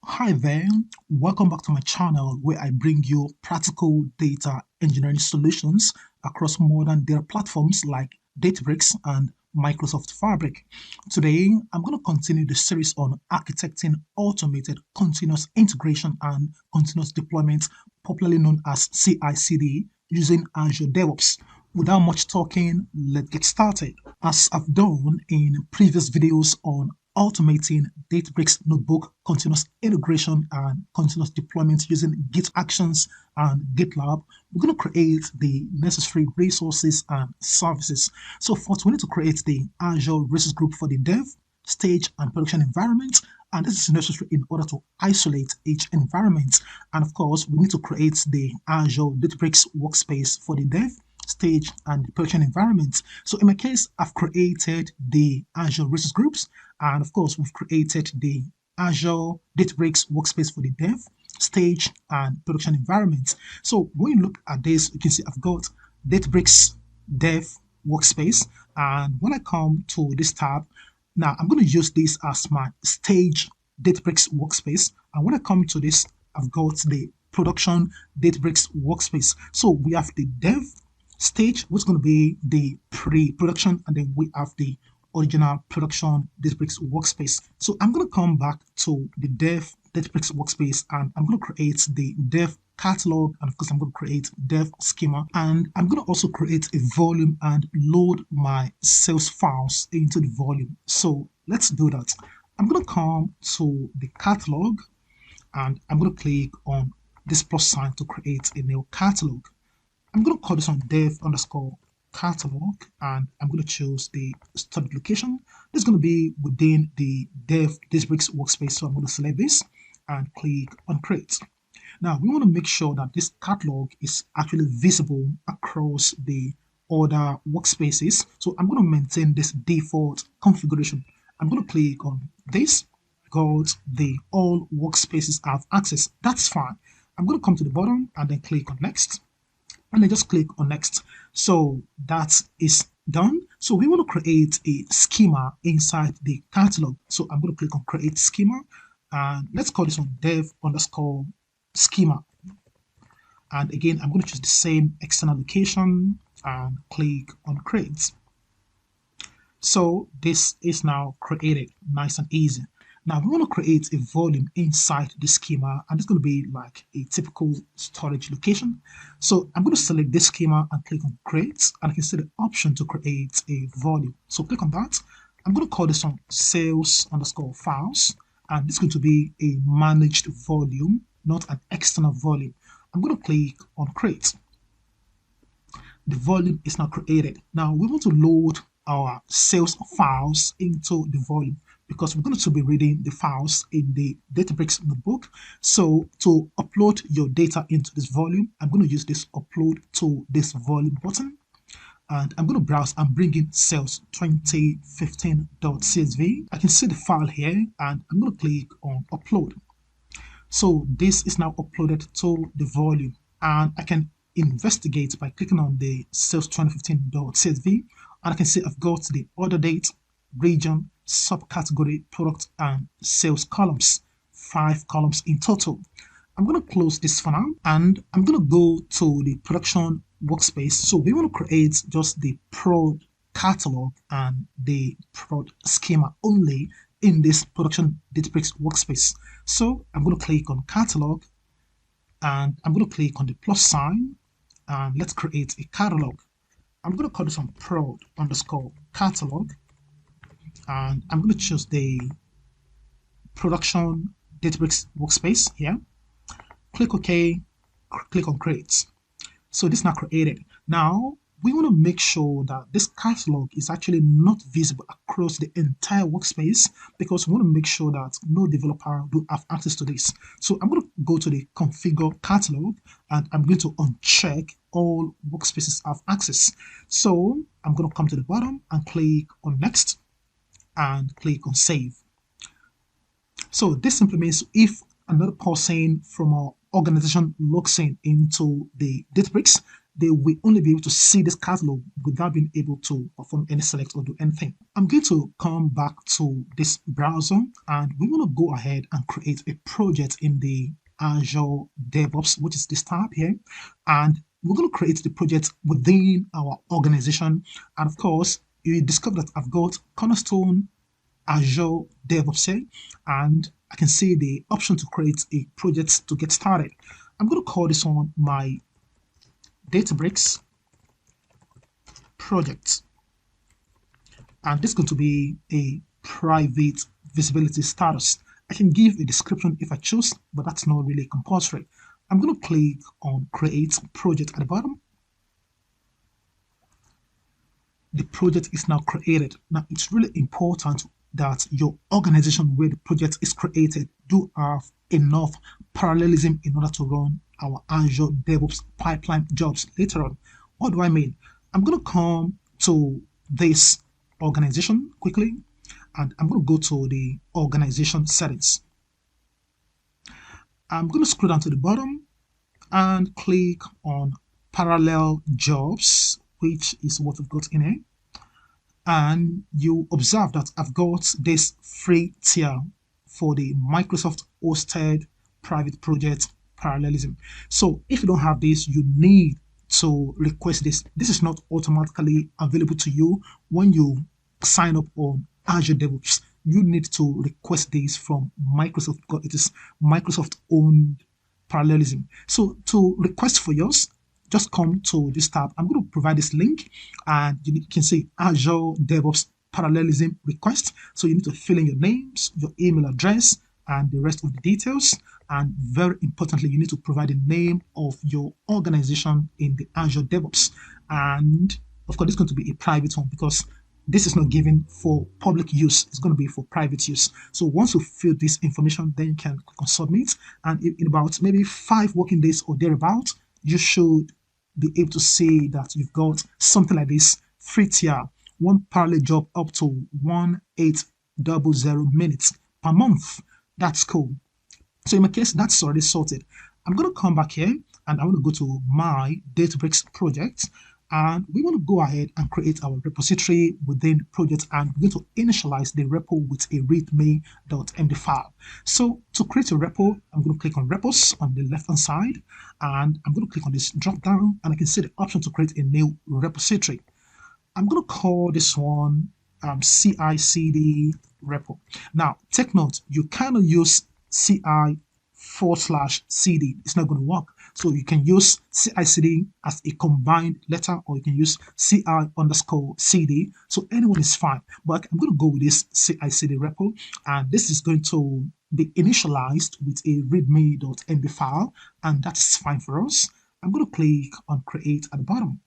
Hi there, welcome back to my channel where I bring you practical data engineering solutions across modern data platforms like Databricks and Microsoft Fabric. Today, I'm going to continue the series on architecting automated continuous integration and continuous deployment, popularly known as CI/CD, using Azure DevOps. Without much talking, let's get started. As I've done in previous videos on automating Databricks notebook continuous integration and continuous deployment using Git Actions and GitLab, we're going to create the necessary resources and services. So first, we need to create the Azure resource group for the dev, stage, and production environment. And this is necessary in order to isolate each environment. And of course, we need to create the Azure Databricks workspace for the dev, stage, and production environment. So in my case, I've created the Azure resource groups, and of course, we've created the Azure Databricks workspace for the dev, stage, and production environment. So when you look at this, you can see I've got Databricks dev workspace. And when I come to this tab, now I'm going to use this as my stage Databricks workspace. And when I come to this, I've got the production Databricks workspace. So we have the dev stage, which is going to be the pre-production, and then we have the original production Databricks workspace. So I'm going to come back to the dev Databricks workspace, and I'm going to create the dev catalog, and of course I'm going to create dev schema, and I'm going to also create a volume and load my sales files into the volume. So let's do that. I'm going to come to the catalog, and I'm going to click on this plus sign to create a new catalog. I'm going to call this one dev underscore catalog, and I'm going to choose the study location. This is going to be within the dev Databricks workspace. So I'm going to select this and click on create. Now we want to make sure that this catalog is actually visible across the other workspaces. So I'm going to maintain this default configuration. I'm going to click on this because the all workspaces have access. That's fine. I'm going to come to the bottom and then click on next. And then just click on next. So that is done. So we want to create a schema inside the catalog. So I'm going to click on create schema, and let's call this one dev underscore schema. And again, I'm going to choose the same external location and click on create. So this is now created, nice and easy. Now we want to create a volume inside the schema, and it's going to be like a typical storage location. So I'm going to select this schema and click on create, and I can see the option to create a volume. So click on that. I'm going to call this one sales underscore files, and it's going to be a managed volume, not an external volume. I'm going to click on create. The volume is now created. Now we want to load our sales files into the volume, because we're going to be reading the files in the Databricks notebook. So to upload your data into this volume, I'm going to use this upload to this volume button. And I'm going to browse and bring in sales 2015.csv. I can see the file here, and I'm going to click on upload. So this is now uploaded to the volume, and I can investigate by clicking on the sales 2015.csv, and I can see I've got the order date, region, subcategory, product, and sales columns, 5 columns in total. I'm going to close this for now, and I'm going to go to the production workspace. So we want to create just the prod catalog and the prod schema only in this production Databricks workspace. So I'm going to click on catalog, and I'm going to click on the plus sign, and let's create a catalog. I'm going to call this one prod underscore catalog, and I'm going to choose the production Databricks workspace here. Click OK, click on create. So this is now created. Now we want to make sure that this catalog is actually not visible across the entire workspace, because we want to make sure that no developer will have access to this. So I'm going to go to the configure catalog, and I'm going to uncheck all workspaces have access. So I'm going to come to the bottom and click on next and click on save. So this simply means if another person from our organization logs in into the Databricks, they will only be able to see this catalog without being able to perform any select or do anything. I'm going to come back to this browser, and we want to go ahead and create a project in the Azure DevOps, which is this tab here. And we're going to create the project within our organization. And of course, you discover that I've got Cornerstone Azure DevOps here, and I can see the option to create a project to get started. I'm going to call this one my Databricks project, and this is going to be a private visibility status. I can give a description if I choose, but that's not really compulsory. I'm going to click on create project at the bottom. The project is now created. Now it's really important that your organization where the project is created do have enough parallelism in order to run our Azure DevOps pipeline jobs later on. What do I mean? I'm going to come to this organization quickly, and I'm going to go to the organization settings. I'm going to scroll down to the bottom and click on parallel jobs, which is what we've got in here. And you observe that I've got this free tier for the Microsoft hosted private project parallelism. So if you don't have this, you need to request this. This is not automatically available to you when you sign up on Azure DevOps. You need to request this from Microsoft because it is Microsoft owned parallelism. So to request for yours, just come to this tab. I'm going to provide this link, and you can see Azure DevOps parallelism request. So you need to fill in your names, your email address, and the rest of the details. And very importantly, you need to provide the name of your organization in the Azure DevOps. And of course, it's going to be a private one because this is not given for public use. It's going to be for private use. So once you fill this information, then you can click on submit. And in about maybe 5 working days or thereabout, you should be able to see that you've got something like this free tier, one parallel job up to 1800 minutes per month. That's cool. So in my case, that's already sorted. I'm going to come back here and I want to go to my Databricks project, and we want to go ahead and create our repository within the project, and we're going to initialize the repo with a readme.md file. So to create a repo, I'm going to click on repos on the left hand side, and I'm going to click on this drop down, and I can see the option to create a new repository. I'm going to call this one CI/CD repo. Now take note, you cannot use CI/CD. It's not going to work. So you can use CI/CD as a combined letter, or you can use CI_CD. So anyone is fine. But I'm going to go with this CI/CD repo, and this is going to be initialized with a readme.md file, and that's fine for us. I'm going to click on create at the bottom.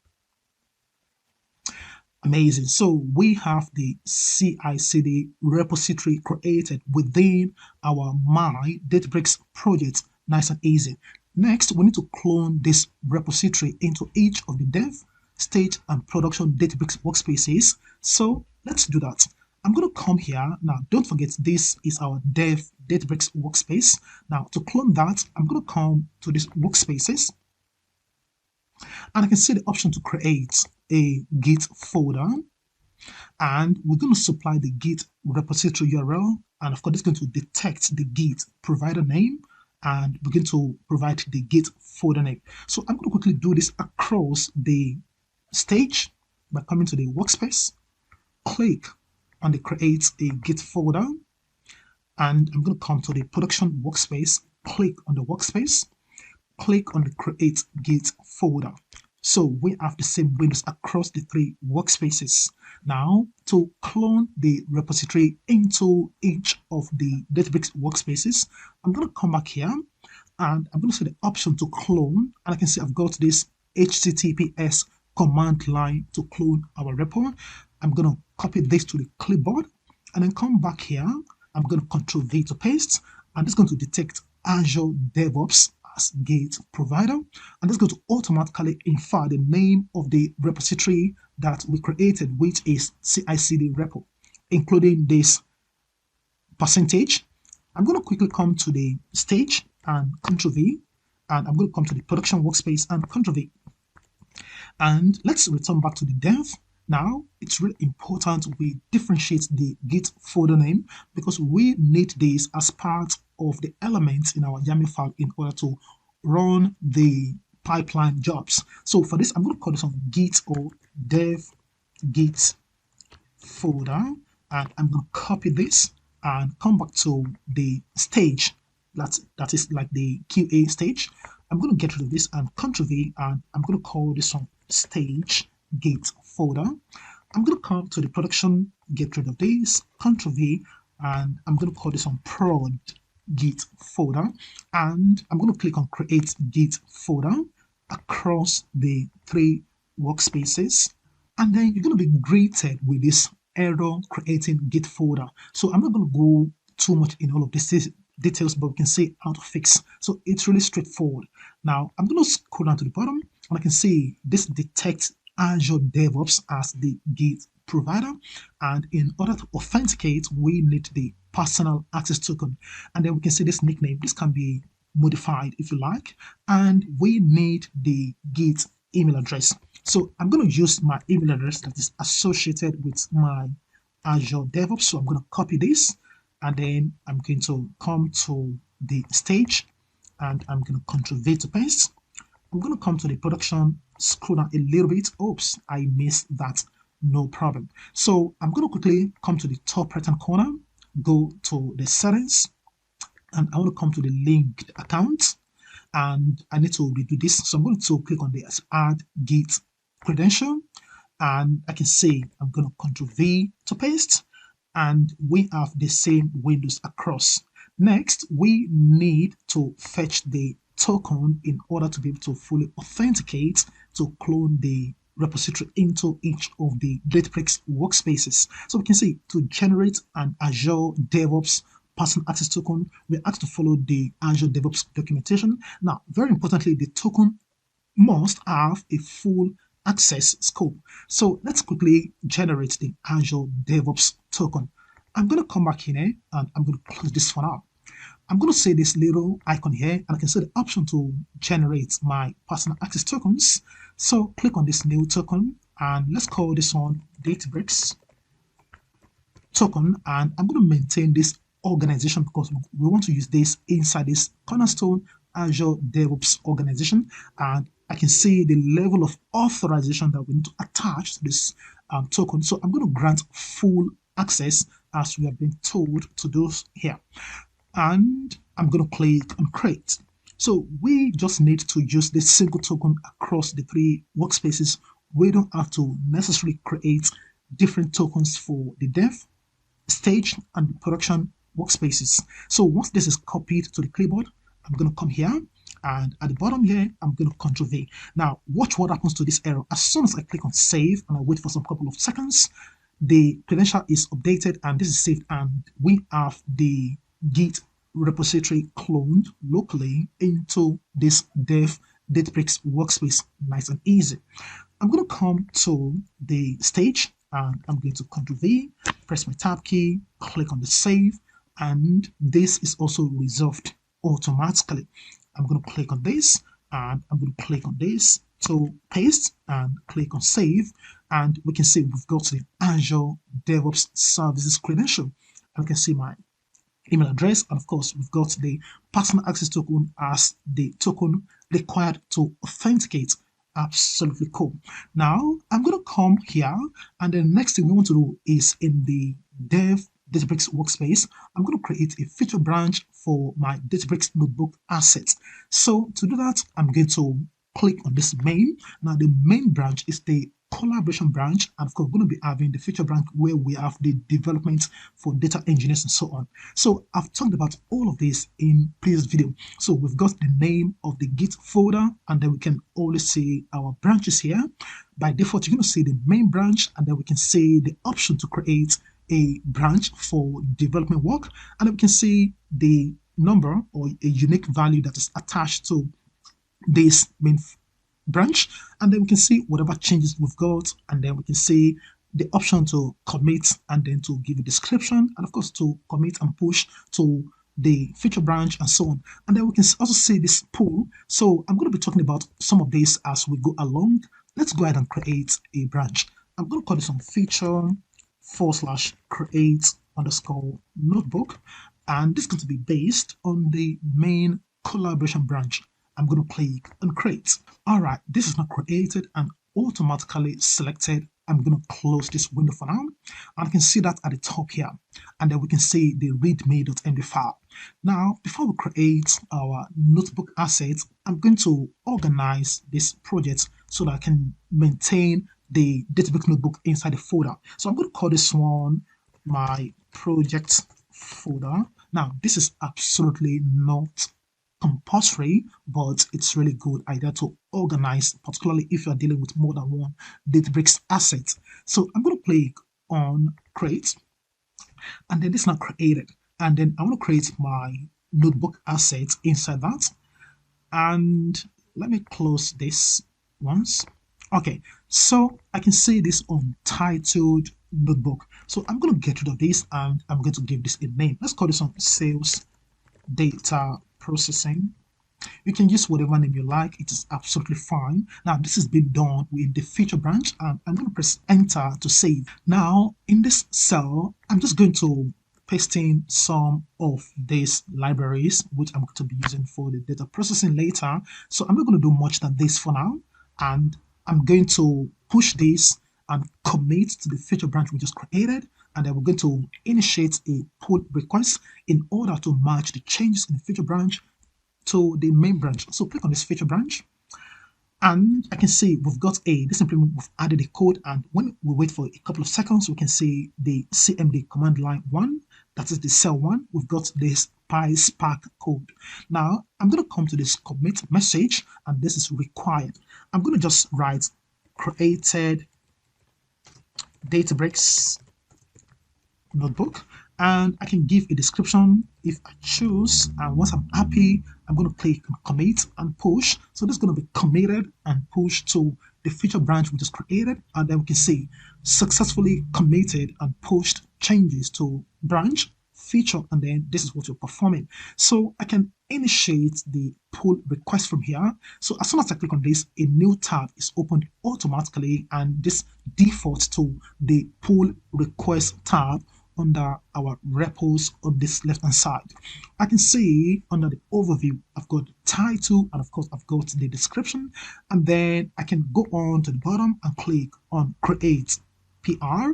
Amazing. So we have the CI/CD repository created within our My Databricks project. Nice and easy. Next, we need to clone this repository into each of the dev, stage, and production Databricks workspaces. So let's do that. I'm going to come here. Now, don't forget, this is our dev Databricks workspace. Now, to clone that, I'm going to come to this workspaces, and I can see the option to create a Git folder, and we're going to supply the Git repository URL, and of course it's going to detect the Git provider name, and we're going to provide the Git folder name. So I'm going to quickly do this across the stage by coming to the workspace, click on the create a Git folder, and I'm going to come to the production workspace, click on the workspace, click on the create Git folder. So we have the same windows across the 3 workspaces. Now, to clone the repository into each of the Databricks workspaces, I'm going to come back here, and I'm going to see the option to clone, and I can see I've got this HTTPS command line to clone our repo. I'm going to copy this to the clipboard, and then come back here. I'm going to Ctrl V to paste, and it's going to detect Azure DevOps as Git provider, and it's going to automatically infer the name of the repository that we created, which is CI/CD repo, including this percentage. I'm going to quickly come to the stage and Ctrl V, and I'm going to come to the production workspace and Ctrl V. And let's return back to the dev. Now, it's really important we differentiate the Git folder name because we need this as part of the elements in our YAML file in order to run the pipeline jobs. So for this, I'm going to call this one Git or dev Git folder, and I'm going to copy this and come back to the stage that is like the QA stage. I'm going to get rid of this and Ctrl V, and I'm going to call this one stage gate folder. I'm going to come to the production, get rid of this, Ctrl V, and I'm going to call this one prod git folder, and I'm going to click on create git folder across the 3 workspaces, and then you're going to be greeted with this error creating git folder. So I'm not going to go too much in all of this details, but we can see how to fix. So it's really straightforward. Now I'm going to scroll down to the bottom, and I can see this detects Azure DevOps as the Git provider, and in order to authenticate, we need the personal access token, and then we can see this nickname. This can be modified if you like, and we need the Git email address. So I'm going to use my email address that is associated with my Azure DevOps. So I'm going to copy this, and then I'm going to come to the stage, and I'm going to Ctrl V to paste. I'm going to come to the production, scroll down a little bit. Oops, I missed that. No problem. So I'm going to quickly come to the top right hand corner, go to the settings, and I want to come to the linked account, and I need to redo this. So I'm going to click on the add Git credential, and I can see I'm going to Ctrl V to paste, and we have the same windows across. Next, we need to fetch the token in order to be able to fully authenticate to clone the repository into each of the Databricks workspaces. So we can see to generate an Azure DevOps personal access token, we're asked to follow the Azure DevOps documentation. Now, very importantly, the token must have a full access scope. So let's quickly generate the Azure DevOps token. I'm going to come back here and I'm going to close this one out. I'm going to say this little icon here, and I can see the option to generate my personal access tokens. So click on this new token, and let's call this one Databricks token, and I'm going to maintain this organization because we want to use this inside this Cornerstone Azure DevOps organization, and I can see the level of authorization that we need to attach to this token. So I'm going to grant full access as we have been told to do here, and I'm going to click on create. So we just need to use this single token across the 3 workspaces. We don't have to necessarily create different tokens for the dev, stage, and the production workspaces. So once this is copied to the clipboard, I'm going to come here, and at the bottom here, I'm going to Ctrl V. Now, watch what happens to this error. As soon as I click on save and I wait for some couple of seconds, the credential is updated and this is saved, and we have the Git repository cloned locally into this dev Databricks workspace. Nice and easy. I'm going to come to the stage, and I'm going to Ctrl V, press my tab key, click on the save, and this is also resolved automatically. I'm going to click on this, and I'm going to click on this to paste and click on save, and we can see we've got the Azure DevOps Services credential, and we can see my email address, and of course we've got the personal access token as the token required to authenticate. Absolutely cool. Now I'm going to come here, and the next thing we want to do is in the dev Databricks workspace, I'm going to create a feature branch for my Databricks notebook assets. So to do that, I'm going to click on this main. Now the main branch is the collaboration branch, and of course we're going to be having the feature branch where we have the development for data engineers and so on. So I've talked about all of this in previous video. So we've got the name of the Git folder, and then we can always see our branches here. By default, you're going to see the main branch, and then we can see the option to create a branch for development work, and then we can see the number or a unique value that is attached to this main branch, and then we can see whatever changes we've got, and then we can see the option to commit and then to give a description, and of course to commit and push to the feature branch and so on. And then we can also see this pool. So I'm going to be talking about some of this as we go along let's go ahead and create a branch. I'm going to call this on feature/create_notebook, and this is going to be based on the main collaboration branch. I'm going to click on create. All right, this is now created and automatically selected. I'm going to close this window for now, and I can see that at the top here, and then we can see the readme.md file. Now, before we create our notebook assets, I'm going to organize this project so that I can maintain the Databricks notebook inside the folder. So I'm going to call this one my project folder. Now, this is absolutely not compulsory, but it's really good idea to organize, particularly if you're dealing with more than one Databricks asset. So I'm going to click on create, and then this is now created. And then I want to create my notebook assets inside that. And let me close this once. Okay, so I can see this untitled notebook. So I'm going to get rid of this and I'm going to give this a name. Let's call this one sales data processing. You can use whatever name you like. It is absolutely fine. Now, this has been done with the feature branch, and I'm going to press enter to save. Now, in this cell, I'm just going to paste in some of these libraries, which I'm going to be using for the data processing later. So I'm not going to do much than this for now. And I'm going to push this and commit to the feature branch we just created. And then we're going to initiate a pull request in order to match the changes in the feature branch to the main branch. So click on this feature branch, and I can see we've got this implement, we've added a code, and when we wait for a couple of seconds, we can see the CMD command line 1, that is the cell 1, we've got this PySpark code. Now, I'm going to come to this commit message, and this is required. I'm going to just write created Databricks notebook, and I can give a description if I choose, and once I'm happy, I'm going to click on commit and push. So this is going to be committed and pushed to the feature branch we just created, and then we can see successfully committed and pushed changes to branch feature, and then this is what you're performing. So I can initiate the pull request from here. So as soon as I click on this, a new tab is opened automatically, and this defaults to the pull request tab under our repos on this left hand side. I can see under the overview, I've got the title, and of course I've got the description, and then I can go on to the bottom and click on create PR,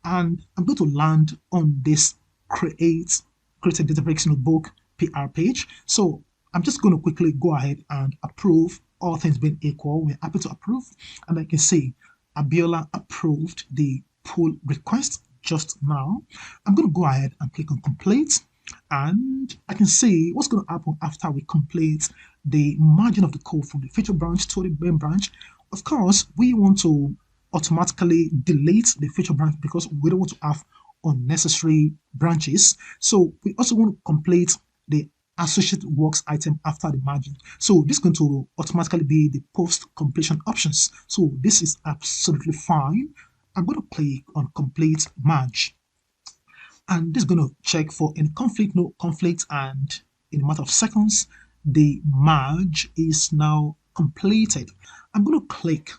and I'm going to land on this created Databricks notebook PR page. So I'm just going to quickly go ahead and approve. All things being equal, we're happy to approve, and I can see Abiola approved the pull request just now. I'm going to go ahead and click on complete, and I can see what's going to happen after we complete the margin of the code from the feature branch to the main branch. Of course, we want to automatically delete the feature branch because we don't want to have unnecessary branches. So we also want to complete the associated works item after the margin. So this is going to automatically be the post completion options. So this is absolutely fine. I'm going to click on complete merge, and this is going to check for any conflict, no conflict, and in a matter of seconds the merge is now completed. I'm going to click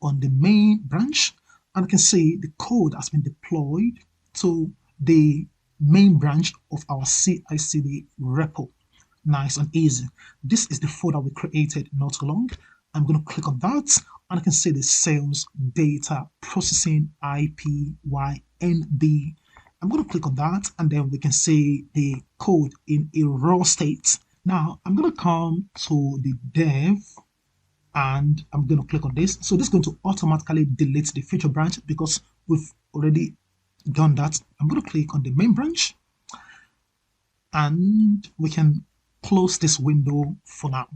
on the main branch, and I can see the code has been deployed to the main branch of our CI/CD repo. Nice and easy. This is the folder we created not too long. I'm going to click on that, and I can see the sales data processing IPYNB. I'm going to click on that, and then we can see the code in a raw state. Now I'm going to come to the dev, and I'm going to click on this. So this is going to automatically delete the feature branch because we've already done that. I'm going to click on the main branch, and we can close this window for now.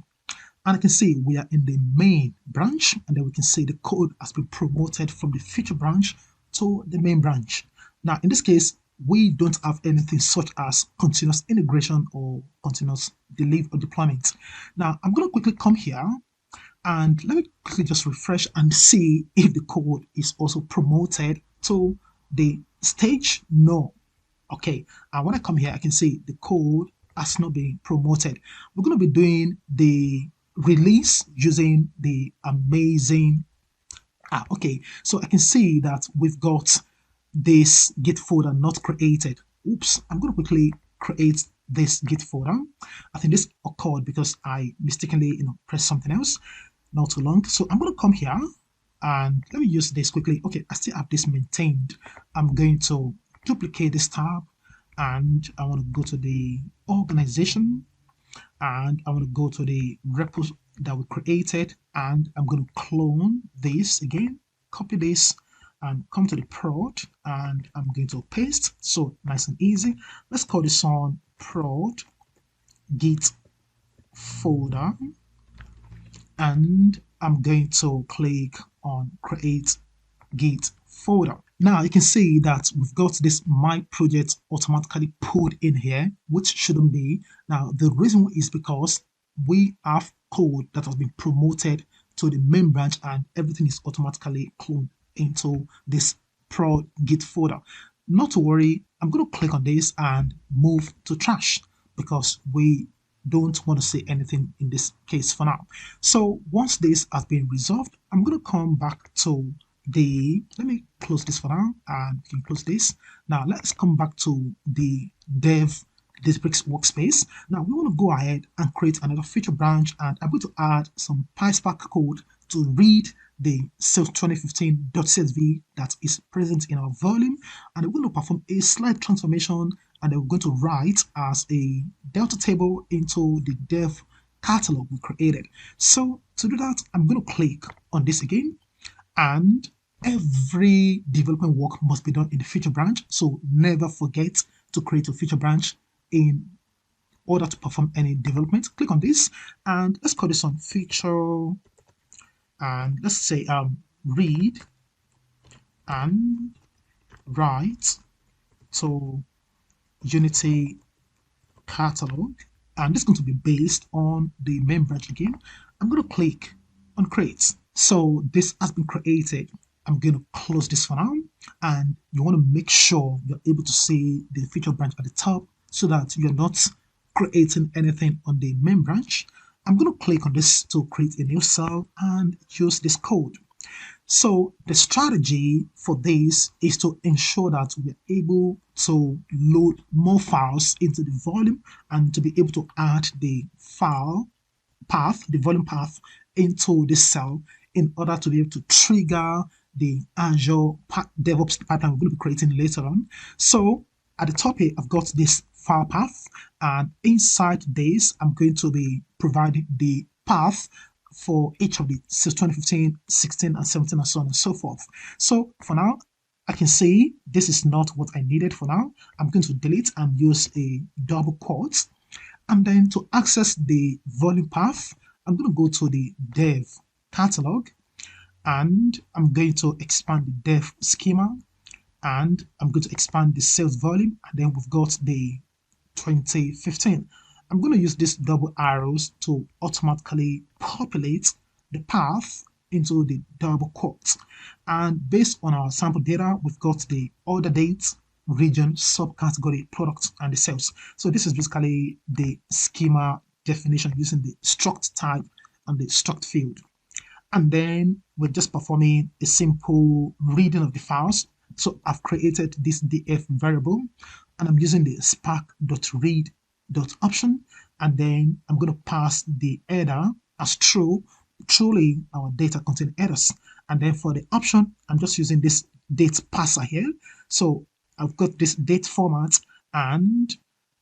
And I can see we are in the main branch, and then we can see the code has been promoted from the feature branch to the main branch. Now, in this case, we don't have anything such as continuous integration or continuous delete or deployment. Now, I'm going to quickly come here, and let me quickly just refresh and see if the code is also promoted to the stage. No. Okay, and when I come here, I can see the code has not been promoted. We're going to be doing the release using the amazing Okay, so I can see that we've got this Git folder not created. Oops, I'm going to quickly create this Git folder. I think this occurred because I mistakenly, pressed something else not too long. So I'm going to come here and let me use this quickly. Okay, I still have this maintained. I'm going to duplicate this tab and I want to go to the organization and I want to go to the repo that we created and I'm going to clone this again, copy this and come to the prod and I'm going to paste. So nice and easy. Let's call this on prod git folder and I'm going to click on create git folder. Now you can see that we've got this my project automatically pulled in here, which shouldn't be. Now the reason is because we have code that has been promoted to the main branch and everything is automatically cloned into this prod git folder. Not to worry, I'm going to click on this and move to trash because we don't want to say anything in this case for now. So once this has been resolved, I'm going to come back to let me close this for now and we can close this. Now let's come back to the Databricks workspace. Now we want to go ahead and create another feature branch and I'm going to add some PySpark code to read the sales 2015.csv that is present in our volume and we're going to perform a slight transformation and then we're going to write as a delta table into the dev catalog we created. So to do that, I'm going to click on this again and every development work must be done in the feature branch. So never forget to create a feature branch in order to perform any development. Click on this and let's call this on feature and let's say read and write to Unity catalog and this is going to be based on the main branch again. I'm going to click on create. So this has been created. I'm going to close this for now and you want to make sure you're able to see the feature branch at the top so that you're not creating anything on the main branch. I'm going to click on this to create a new cell and use this code. So the strategy for this is to ensure that we're able to load more files into the volume and to be able to add the file path, the volume path into this cell in order to be able to trigger the Azure DevOps pipeline we're going to be creating later on. So at the top here, I've got this file path and inside this, I'm going to be providing the path for each of the 2015, 16, and 17, and so on and so forth. So for now, I can see this is not what I needed for now. I'm going to delete and use a double quote. And then to access the volume path, I'm going to go to the dev catalog and I'm going to expand the dev schema and I'm going to expand the sales volume and then we've got the 2015. I'm going to use these double arrows to automatically populate the path into the double quotes. And based on our sample data, we've got the order date, region, subcategory, product, and the sales. So this is basically the schema definition using the struct type and the struct field. And then we're just performing a simple reading of the files. So I've created this df variable and I'm using the spark.read.option and then I'm going to pass the header as true. Truly our data contain headers. And then for the option, I'm just using this date passer here. So I've got this date format and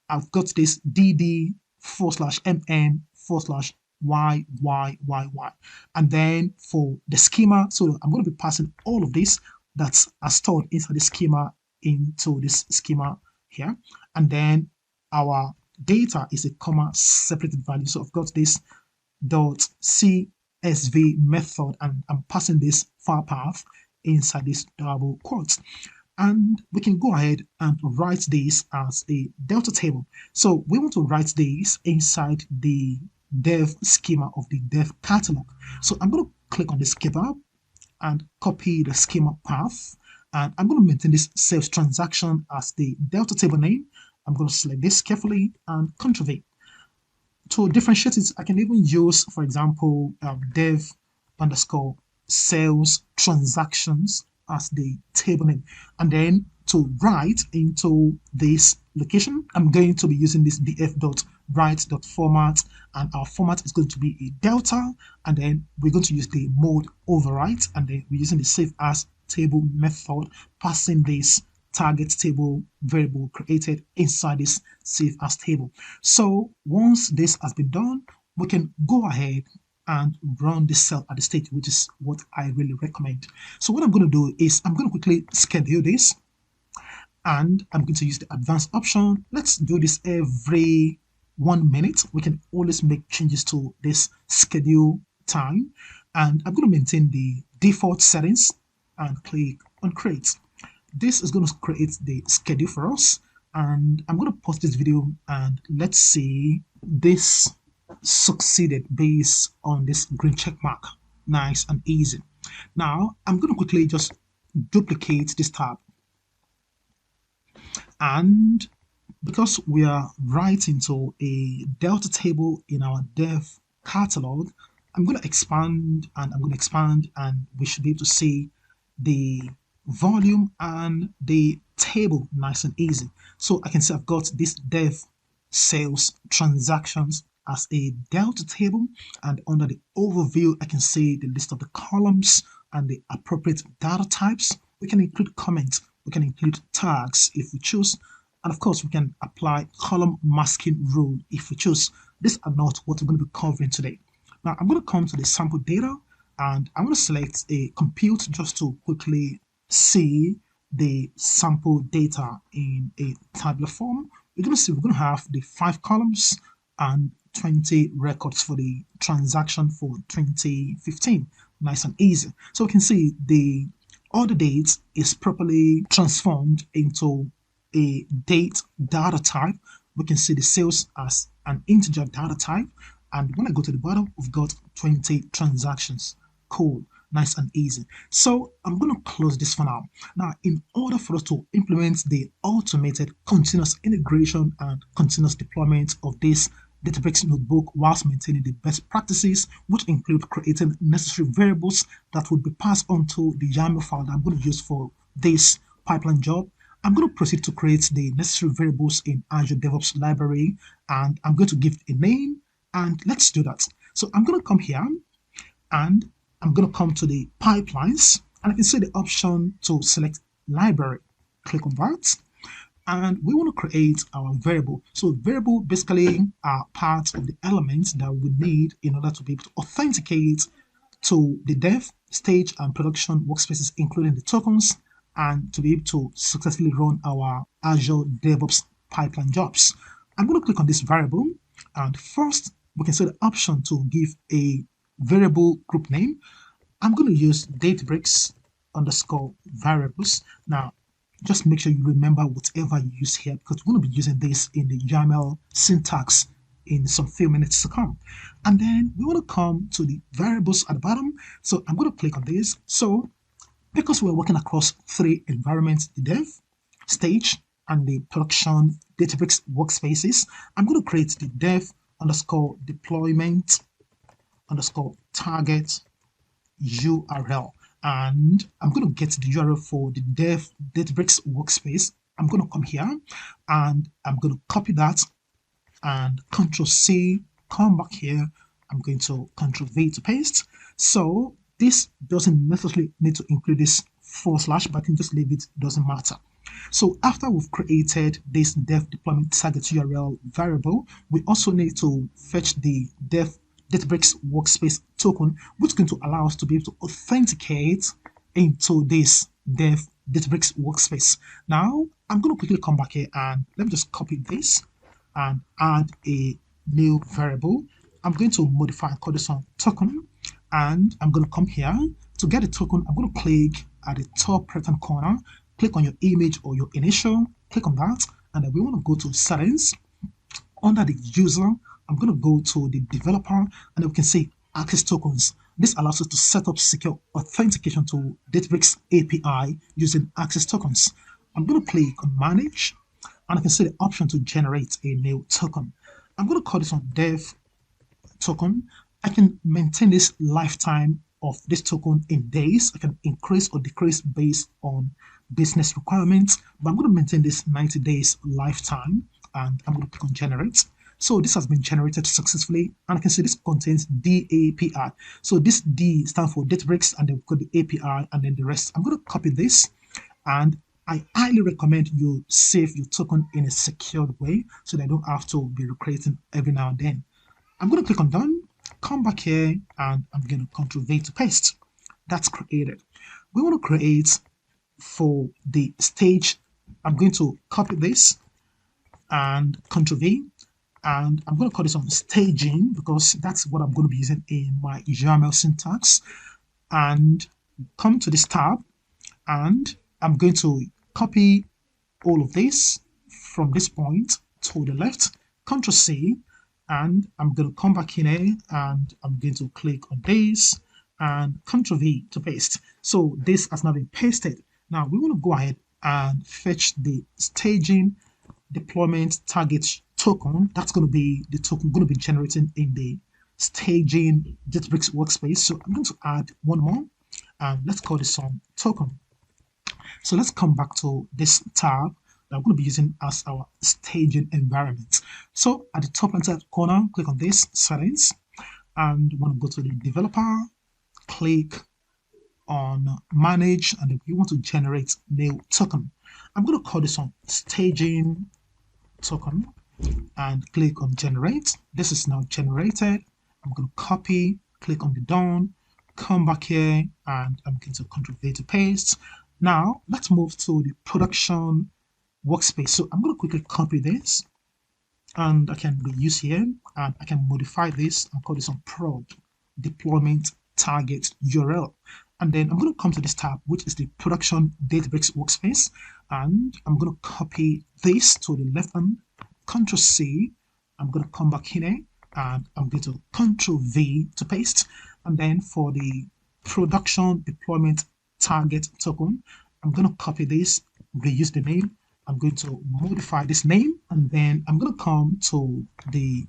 I've got this dd/mm/YYYY. And then for the schema, so I'm going to be passing all of this that's stored inside the schema into this schema here. And then our data is a comma separated value. So I've got this .csv method and I'm passing this file path inside this double quotes. And we can go ahead and write this as a delta table. So we want to write this inside the dev schema of the dev catalog. So I'm going to click on the schema and copy the schema path. And I'm going to maintain this sales transaction as the delta table name. I'm going to select this carefully and Ctrl V. To differentiate it, I can even use, for example, dev underscore sales transactions as the table name. And then to write into this location, I'm going to be using this df.write.format, and our format is going to be a delta, and then we're going to use the mode overwrite, and then we're using the save as table method, passing this target table variable created inside this save as table. So once this has been done, we can go ahead and run this cell at the stage, which is what I really recommend. So what I'm going to do is I'm going to quickly schedule this, and I'm going to use the advanced option. Let's do this every 1 minute. We can always make changes to this schedule time, and I'm going to maintain the default settings and click on create. This is going to create the schedule for us, and I'm going to pause this video and let's see this succeeded based on this green check mark. Nice and easy. Now I'm going to quickly just duplicate this tab, and because we are writing to a delta table in our dev catalog, I'm going to expand and I'm going to expand, and we should be able to see the volume and the table nice and easy. So I can see I've got this dev sales transactions as a delta table, and under the overview I can see the list of the columns and the appropriate data types. We can include comments, we can include tags if we choose, and of course we can apply column masking rule if we choose. These are not what we're going to be covering today. Now I'm going to come to the sample data, and I'm going to select a compute just to quickly see the sample data in a tabular form. We're going to see we're going to have the 5 columns and 20 records for the transaction for 2015. Nice and easy. So we can see the order date is properly transformed into a date data type. We can see the sales as an integer data type, and when I go to the bottom, we've got 20 transactions. Cool, nice and easy. So I'm going to close this for now. Now, in order for us to implement the automated continuous integration and continuous deployment of this Databricks notebook whilst maintaining the best practices, which include creating necessary variables that would be passed on to the YAML file that I'm going to use for this pipeline job, I'm going to proceed to create the necessary variables in Azure DevOps library, and I'm going to give it a name, and let's do that. So I'm going to come here, and I'm going to come to the pipelines, and I can see the option to select library. Click on that, and we want to create our variable. So variable basically are part of the elements that we need in order to be able to authenticate to the dev, stage, and production workspaces, including the tokens, and to be able to successfully run our Azure DevOps pipeline jobs. I'm going to click on this variable, and first we can see the option to give a variable group name. I'm going to use Databricks underscore variables. Now, just make sure you remember whatever you use here, because we're going to be using this in the YAML syntax in some few minutes to come. And then we want to come to the variables at the bottom. So I'm going to click on this. So because we're working across 3 environments, the dev, stage, and the production Databricks workspaces, I'm going to create the dev underscore deployment underscore target URL, and I'm going to get the URL for the dev Databricks workspace. I'm going to come here and I'm going to copy that and Control C, come back here. I'm going to Control V to paste. So this doesn't necessarily need to include this /, but I can just leave it, doesn't matter. So after we've created this dev deployment target URL variable, we also need to fetch the dev Databricks workspace token, which is going to allow us to be able to authenticate into this dev Databricks workspace. Now, I'm going to quickly come back here and let me just copy this and add a new variable. I'm going to modify and call this one token, and I'm going to come here. To get the token, I'm going to click at the top right hand corner, click on your image or your initial, click on that, and then we want to go to settings. Under the user, I'm going to go to the developer, and then we can see access tokens. This allows us to set up secure authentication to Databricks API using access tokens. I'm going to click on manage, and I can see the option to generate a new token. I'm going to call this one dev token. I can maintain this lifetime of this token in days. I can increase or decrease based on business requirements, but I'm going to maintain this 90 days lifetime, and I'm going to click on generate. So this has been generated successfully, and I can see this contains DAPI. So this D stands for Databricks, and then we've got the API, and then the rest. I'm going to copy this, and I highly recommend you save your token in a secured way so they don't have to be recreating every now and then. I'm going to click on done, come back here, and I'm going to Ctrl V to paste. That's created. We want to create for the stage. I'm going to copy this and Ctrl V, and I'm going to call this on staging because that's what I'm going to be using in my YAML syntax. And come to this tab, and I'm going to copy all of this from this point to the left, Ctrl C, and I'm going to come back in here and I'm going to click on this and Ctrl V to paste. So this has now been pasted. Now we want to go ahead and fetch the staging deployment target token. That's going to be the token going to be generating in the staging Databricks workspace. So I'm going to add one more, and let's call this on token. So let's come back to this tab that I'm going to be using as our staging environment. So at the top hand side corner, click on this settings, and we want to go to the developer, click on manage, and then we want to generate new token. I'm going to call this on staging token and click on generate. This is now generated. I'm going to copy, click on the done, come back here, and I'm going to Ctrl V to paste. Now let's move to the production workspace. So I'm going to quickly copy this, and I can reuse here, and I can modify this and call this on prod deployment target URL. And then I'm going to come to this tab, which is the production Databricks workspace, and I'm going to copy this to the left hand, Ctrl C. I'm going to come back here, and I'm going to Ctrl V to paste. And then for the production deployment target token, I'm going to copy this, reuse the name. I'm going to modify this name, and then I'm going to come to the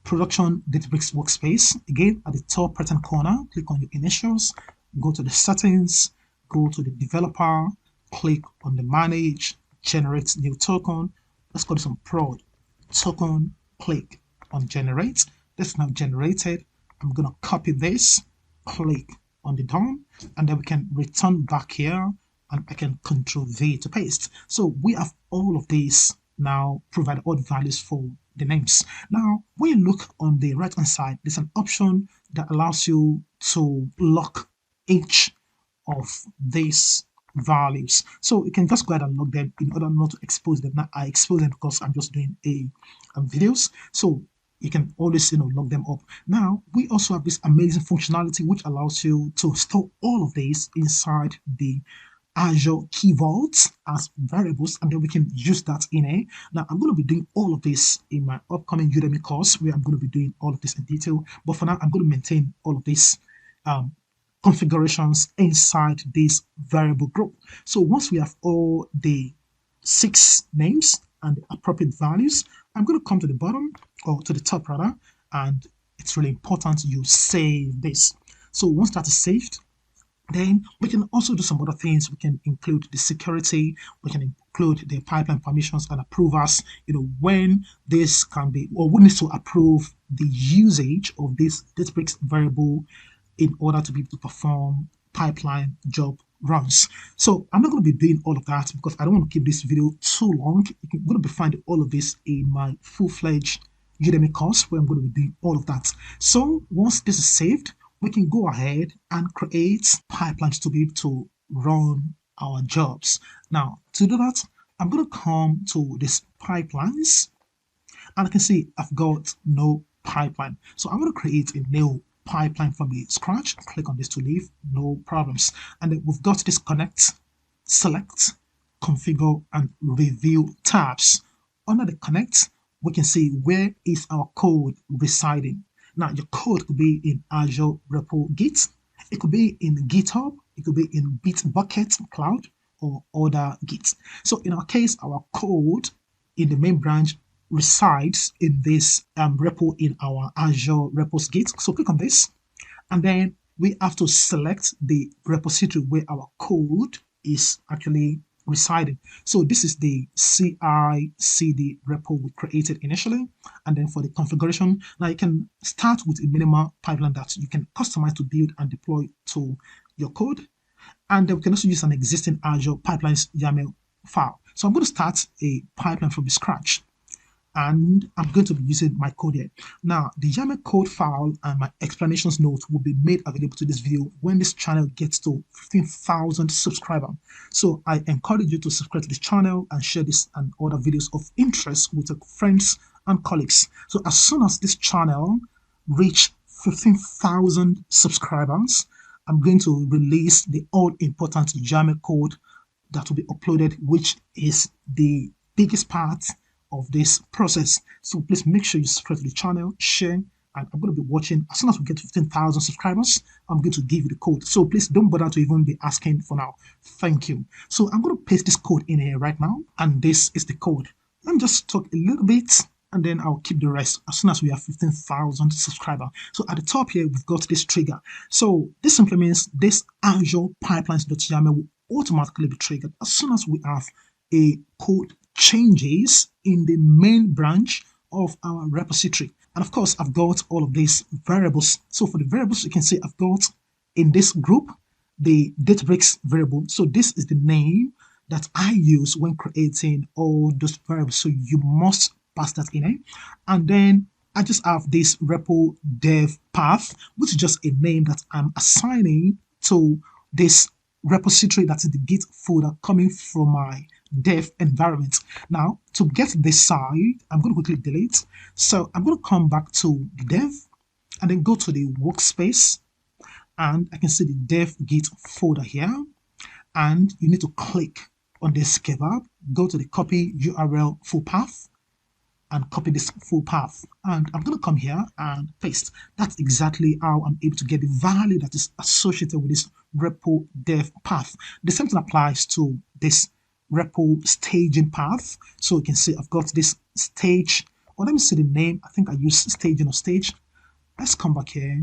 production Databricks workspace. Again, at the top right hand corner, click on your initials, go to the settings, go to the developer, click on the manage, generate new token. Let's call this on prod token, click on generate. This is now generated. I'm going to copy this, click on the done, and then we can return back here, and I can Ctrl V to paste. So we have all of these now provide all the values for the names. Now, when you look on the right hand side, there's an option that allows you to lock each of these values. So you can just go ahead and lock them in order not to expose them. Now I expose them because I'm just doing a videos. So you can always lock them up. Now we also have this amazing functionality which allows you to store all of these inside the Azure Key Vaults as variables, and then we can use that in a. Now I'm going to be doing all of this in my upcoming Udemy course where I'm going to be doing all of this in detail, but for now I'm going to maintain all of this configurations inside this variable group. So once we have all the 6 names and the appropriate values, I'm going to come to the bottom, or to the top rather, and it's really important you save this. So once that is saved, then we can also do some other things. We can include the security, we can include the pipeline permissions and approvers, when this can be, or we need to approve the usage of this Databricks variable in order to be able to perform pipeline job runs. So I'm not going to be doing all of that because I don't want to keep this video too long. You're going to be finding all of this in my full-fledged Udemy course where I'm going to be doing all of that. So once this is saved, we can go ahead and create pipelines to be able to run our jobs. Now, to do that, I'm going to come to this pipelines, and I can see I've got no pipeline. So I'm going to create a new pipeline from the scratch. Click on this to leave, no problems. And then we've got this connect, select, configure, and review tabs. Under the connect, we can see where is our code residing. Now, your code could be in Azure Repo Git, it could be in GitHub, it could be in Bitbucket Cloud, or other Git. So in our case, our code in the main branch resides in this repo in our Azure Repos Git. So click on this, and then we have to select the repository where our code is actually residing. So this is the CI/CD repo we created initially. And then for the configuration, now you can start with a minimal pipeline that you can customize to build and deploy to your code. And then we can also use an existing Azure Pipelines YAML file. So I'm going to start a pipeline from scratch, and I'm going to be using my code here. Now, the YAML code file and my explanations notes will be made available to this video when this channel gets to 15,000 subscribers. So I encourage you to subscribe to this channel and share this and other videos of interest with your friends and colleagues. So as soon as this channel reach 15,000 subscribers, I'm going to release the all-important YAML code that will be uploaded, which is the biggest part of this process. So please make sure you subscribe to the channel, share, and I'm going to be watching. As soon as we get to 15,000 subscribers, I'm going to give you the code. So please don't bother to even be asking for now. Thank you. So I'm going to paste this code in here right now, and this is the code. Let me just talk a little bit, and then I'll keep the rest as soon as we have 15,000 subscribers. So at the top here, we've got this trigger. So this simply means this Azure Pipelines.yaml will automatically be triggered as soon as we have a code changes in the main branch of our repository. And of course, I've got all of these variables. So for the variables, you can see I've got in this group the Databricks variable. So this is the name that I use when creating all those variables. So you must pass that in. And then I just have this repo dev path, which is just a name that I'm assigning to this repository that is the Git folder coming from my dev environment. Now, to get this side, I'm going to quickly delete. So I'm going to come back to the dev and then go to the workspace, and I can see the dev Git folder here. And you need to click on this kebab, go to the copy URL full path, and copy this full path. And I'm going to come here and paste. That's exactly how I'm able to get the value that is associated with this repo dev path. The same thing applies to this repo staging path. So you can see I've got this stage, or let me see the name. I think I use staging or stage. Let's come back here.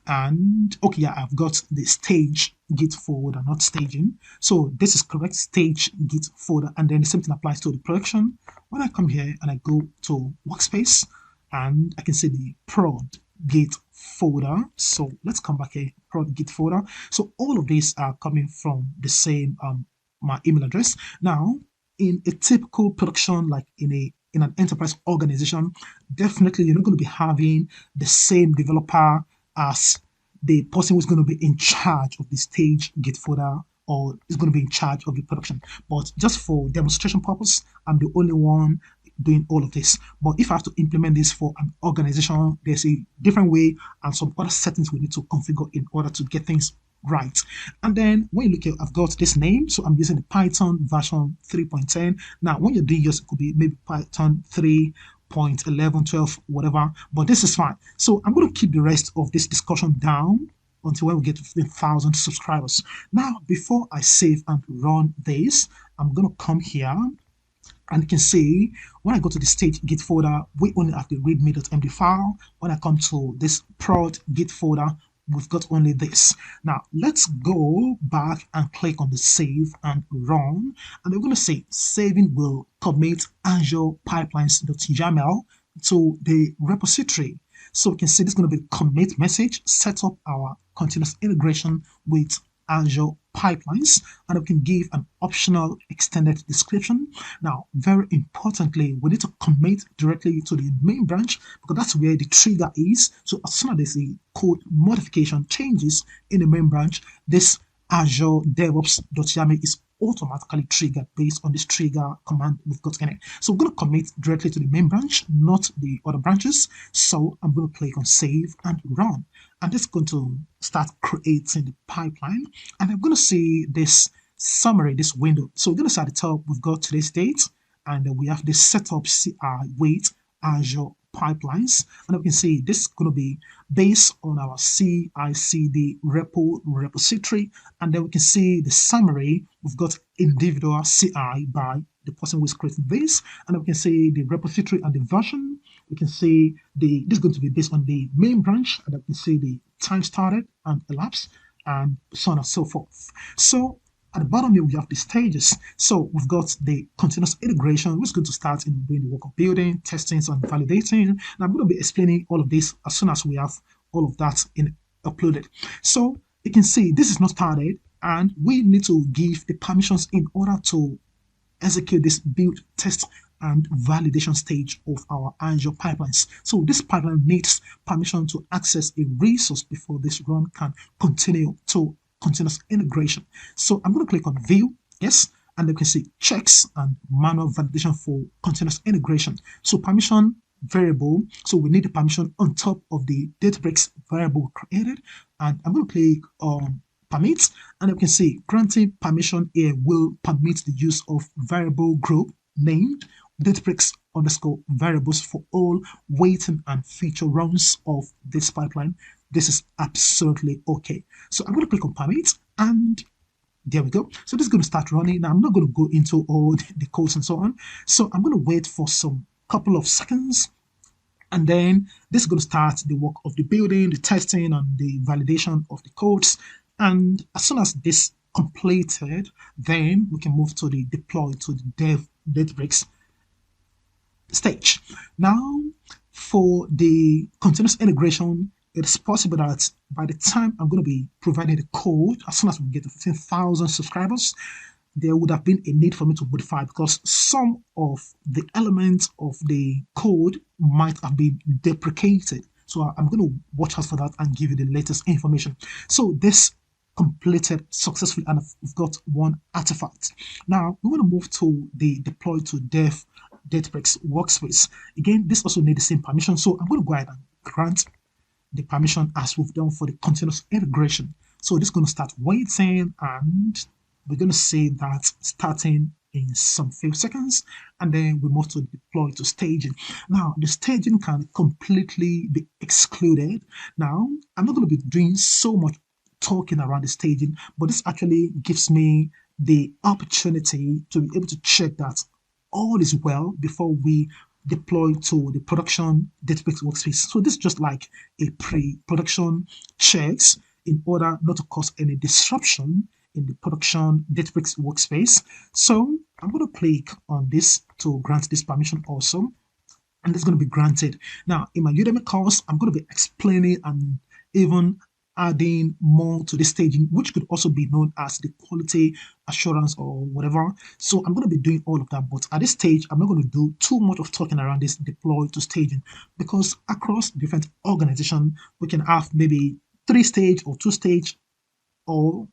And okay, yeah, I've got the stage Git folder, not staging. So this is correct, stage Git folder. And then the same thing applies to the production. When I come here and I go to workspace, and I can see the prod Git folder. So let's come back here, prod Git folder. So all of these are coming from the same my email address. Now, in a typical production, like in an enterprise organization, definitely you're not going to be having the same developer as the person who's going to be in charge of the stage Git folder, or is going to be in charge of the production. But just for demonstration purpose, I'm the only one doing all of this. But if I have to implement this for an organization, there's a different way and some other settings we need to configure in order to get things right. And then when you look at, I've got this name, so I'm using the Python version 3.10. Now, when you're doing yours, it could be maybe Python 3.11, 12, whatever, but this is fine. So I'm going to keep the rest of this discussion down until when we get to 15,000 subscribers. Now, before I save and run this, I'm going to come here, and you can see when I go to the stage Git folder, we only have the readme.md file. When I come to this prod Git folder, we've got only this. Now, let's go back and click on the save and run. And we're going to say saving will commit Azure Pipelines.yaml to the repository. So we can see this is going to be a commit message, set up our continuous integration with Azure Pipelines, and we can give an optional extended description. Now, very importantly, we need to commit directly to the main branch because that's where the trigger is. So as soon as there's a code modification changes in the main branch, this Azure DevOps.yaml is automatically triggered based on this trigger command we've got in it. So we're going to commit directly to the main branch, not the other branches. So I'm going to click on save and run. I'm just going to start creating the pipeline, and I'm going to see this summary, this window. So we're going to see at the top, we've got today's date, and then we have this setup CI with Azure Pipelines, and we can see this is going to be based on our CI/CD repo repository, and then we can see the summary. We've got individual CI by the person who is creating this, and we can see the repository and the version. We can see this is going to be based on the main branch, and I can see the time started and elapsed, and so on and so forth. So at the bottom here, we have the stages. So we've got the continuous integration, which is going to start in doing the work of building, testing, and validating. And I'm going to be explaining all of this as soon as we have all of that uploaded. So you can see this is not started, and we need to give the permissions in order to execute this build, test, and validation stage of our Azure pipelines. So this pipeline needs permission to access a resource before this run can continue to continuous integration. So I'm going to click on view, yes, and you can see checks and manual validation for continuous integration. So permission variable, so we need the permission on top of the Databricks variable created, and I'm going to click on permits, and you can see granting permission here will permit the use of variable group named Databricks underscore variables for all waiting and future runs of this pipeline. This is absolutely okay. So I'm going to click on permit, and there we go. So this is going to start running. Now I'm not going to go into all the codes and so on. So I'm going to wait for some couple of seconds, and then this is going to start the work of the building, the testing, and the validation of the codes. And as soon as this completed, then we can move to the deploy to the dev Databricks stage. Now, for the continuous integration, it is possible that by the time I'm going to be providing the code, as soon as we get to 15,000 subscribers, there would have been a need for me to modify, because some of the elements of the code might have been deprecated. So I'm going to watch out for that and give you the latest information. So this completed successfully, and we've got one artifact. Now we want to move to the deploy to dev Databricks workspace. Again, this also needs the same permission. So I'm going to go ahead and grant the permission as we've done for the continuous integration. So this is going to start waiting, and we're going to see that starting in some few seconds, and then we move to deploy to staging. Now the staging can completely be excluded. Now I'm not going to be doing so much talking around the staging, but this actually gives me the opportunity to be able to check that all is well before we deploy to the production Databricks workspace. So this is just like a pre-production checks in order not to cause any disruption in the production Databricks workspace. So I'm going to click on this to grant this permission also, and it's going to be granted. Now in my Udemy course, I'm going to be explaining and even adding more to the staging, which could also be known as the quality assurance or whatever. So I'm going to be doing all of that, but at this stage I'm not going to do too much of talking around this deploy to staging, because across different organizations we can have maybe 3-stage or 2-stage or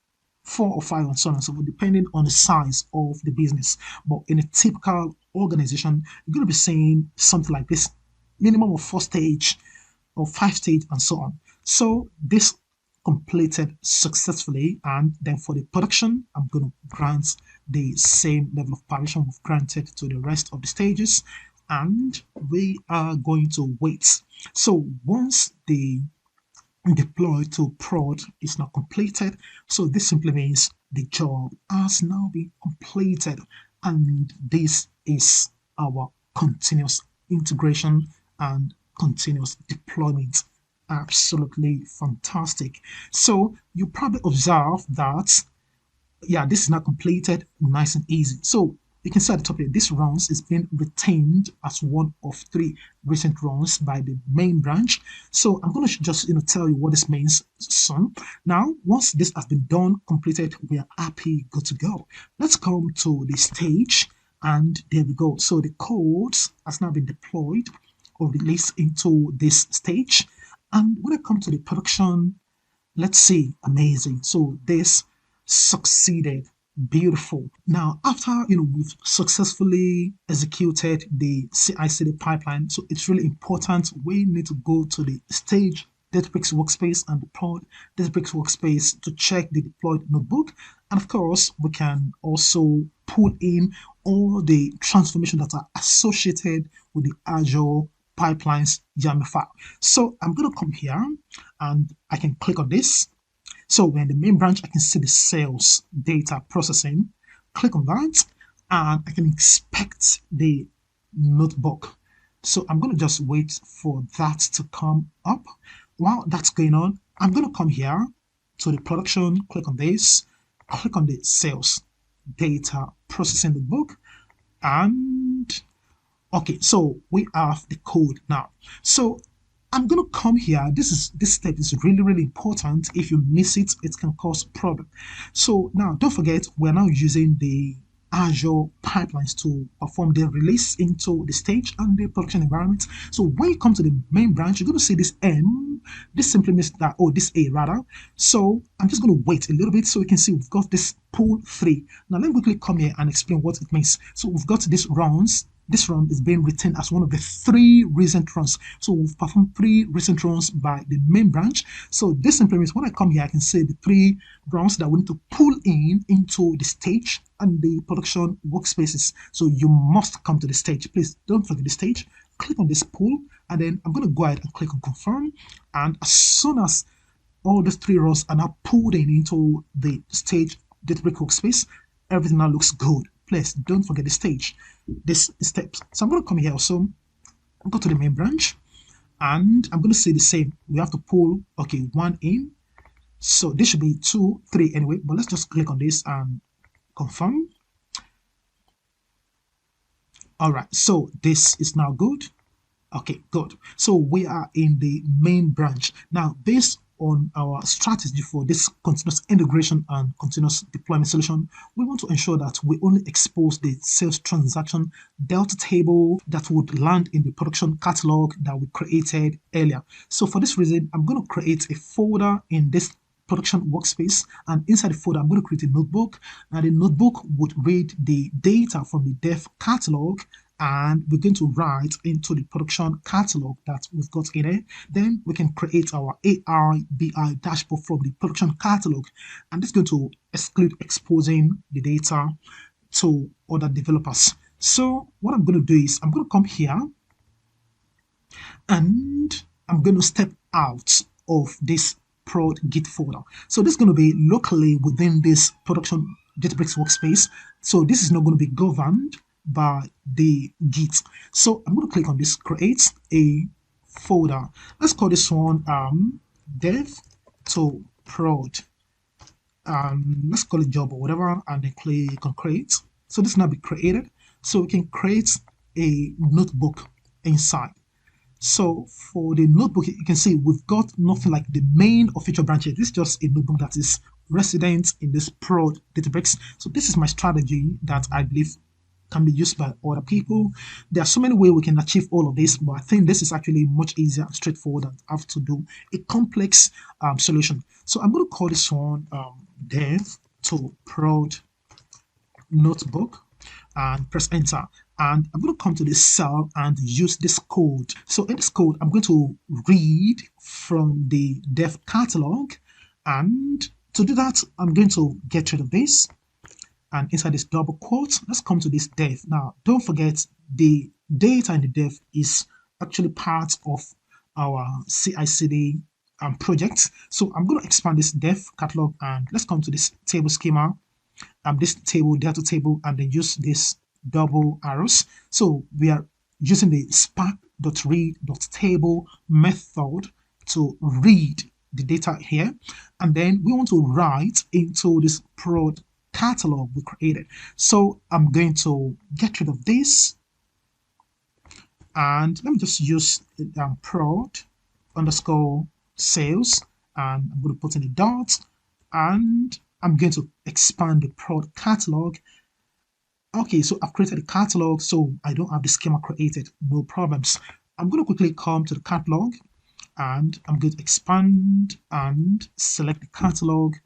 4 or 5 and so on and so forth, depending on the size of the business. But in a typical organization, you're going to be saying something like this: minimum of 4-stage or 5-stage and so on. So this completed successfully, and then for the production I'm going to grant the same level of permission we've granted to the rest of the stages, and we are going to wait. So once the deploy to prod is now completed, so this simply means the job has now been completed, and this is our continuous integration and continuous deployment. Absolutely fantastic. So you probably observe that, yeah, this is now completed nice and easy. So you can see at the top here, this runs is being retained as one of 3 recent runs by the main branch. So I'm going to just tell you what this means soon. Now once this has been done, completed, we are happy, good to go. Let's come to the stage, and there we go. So the code has now been deployed or released into this stage. And when I come to the production, let's see, amazing. So this succeeded, beautiful. Now, after we've successfully executed the CI/CD pipeline, so it's really important we need to go to the stage Databricks workspace and deploy Databricks workspace to check the deployed notebook. And of course, we can also pull in all the transformation that are associated with the Azure pipelines YAML file. So I'm going to come here and I can click on this. So when the main branch, I can see the sales data processing. Click on that and I can inspect the notebook. So I'm going to just wait for that to come up. While that's going on, I'm going to come here to the production, click on this, click on the sales data processing the book, and okay, so we have the code now. So I'm going to come here. This step is really important. If you miss it, it can cause problem. So now don't forget, we're now using the Azure pipelines to perform the release into the stage and the production environment. So when you come to the main branch, you're going to see this M. This simply means that, oh, this A rather. So I'm just going to wait a little bit so we can see we've got this pool 3. Now let me quickly come here and explain what it means. So we've got these runs. This run is being written as one of the 3 recent runs. So we've performed 3 recent runs by the main branch. So this simply means when I come here, I can see the 3 runs that we need to pull in into the stage and the production workspaces. So you must come to the stage. Please don't forget the stage. Click on this pull, and then I'm going to go ahead and click on confirm. And as soon as all these 3 runs are now pulled in into the stage Databricks workspace, everything now looks good. Please don't forget the stage, this steps. So I'm going to come here also, go to the main branch, and I'm going to say the same. We have to pull, okay, 1 in. So this should be 2, 3 anyway, but let's just click on this and confirm. All right, so this is now good. Okay, good. So we are in the main branch. Now, based on our strategy for this continuous integration and continuous deployment solution, we want to ensure that we only expose the sales transaction delta table that would land in the production catalog that we created earlier. So for this reason, I'm going to create a folder in this production workspace, and inside the folder I'm going to create a notebook, and the notebook would read the data from the dev catalog, and we're going to write into the production catalog that we've got in it. Then we can create our AI BI dashboard from the production catalog, and this is going to exclude exposing the data to other developers. So what I'm going to do is I'm going to come here and I'm going to step out of this prod git folder. So this is going to be locally within this production Databricks workspace. So this is not going to be governed by the git. So I'm going to click on this, create a folder. Let's call this one dev to prod. Let's call it job or whatever, and then click on create. So this will now be created. So we can create a notebook inside. So for the notebook, you can see we've got nothing like the main or feature branches. This is just a notebook that is resident in this prod Databricks. So this is my strategy that I believe can be used by other people. There are so many ways we can achieve all of this, but I think this is actually much easier and straightforward than have to do a complex solution. So I'm going to call this one dev to prod notebook and press enter. And I'm going to come to this cell and use this code. So in this code, I'm going to read from the dev catalog. And to do that, I'm going to get rid of this. And inside this double quote, let's come to this dev. Now, don't forget the data in the dev is actually part of our CI/CD project. So I'm going to expand this dev catalog, and let's come to this table schema, this table, data table, and then use this double arrows. So we are using the spark.read.table method to read the data here, and then we want to write into this prod catalog we created. So I'm going to get rid of this, and let me just use prod underscore sales, and I'm going to put in a dot, and I'm going to expand the prod catalog. Okay, so I've created a catalog, so I don't have the schema created. No problems. I'm going to quickly come to the catalog, and I'm going to expand and select the catalog,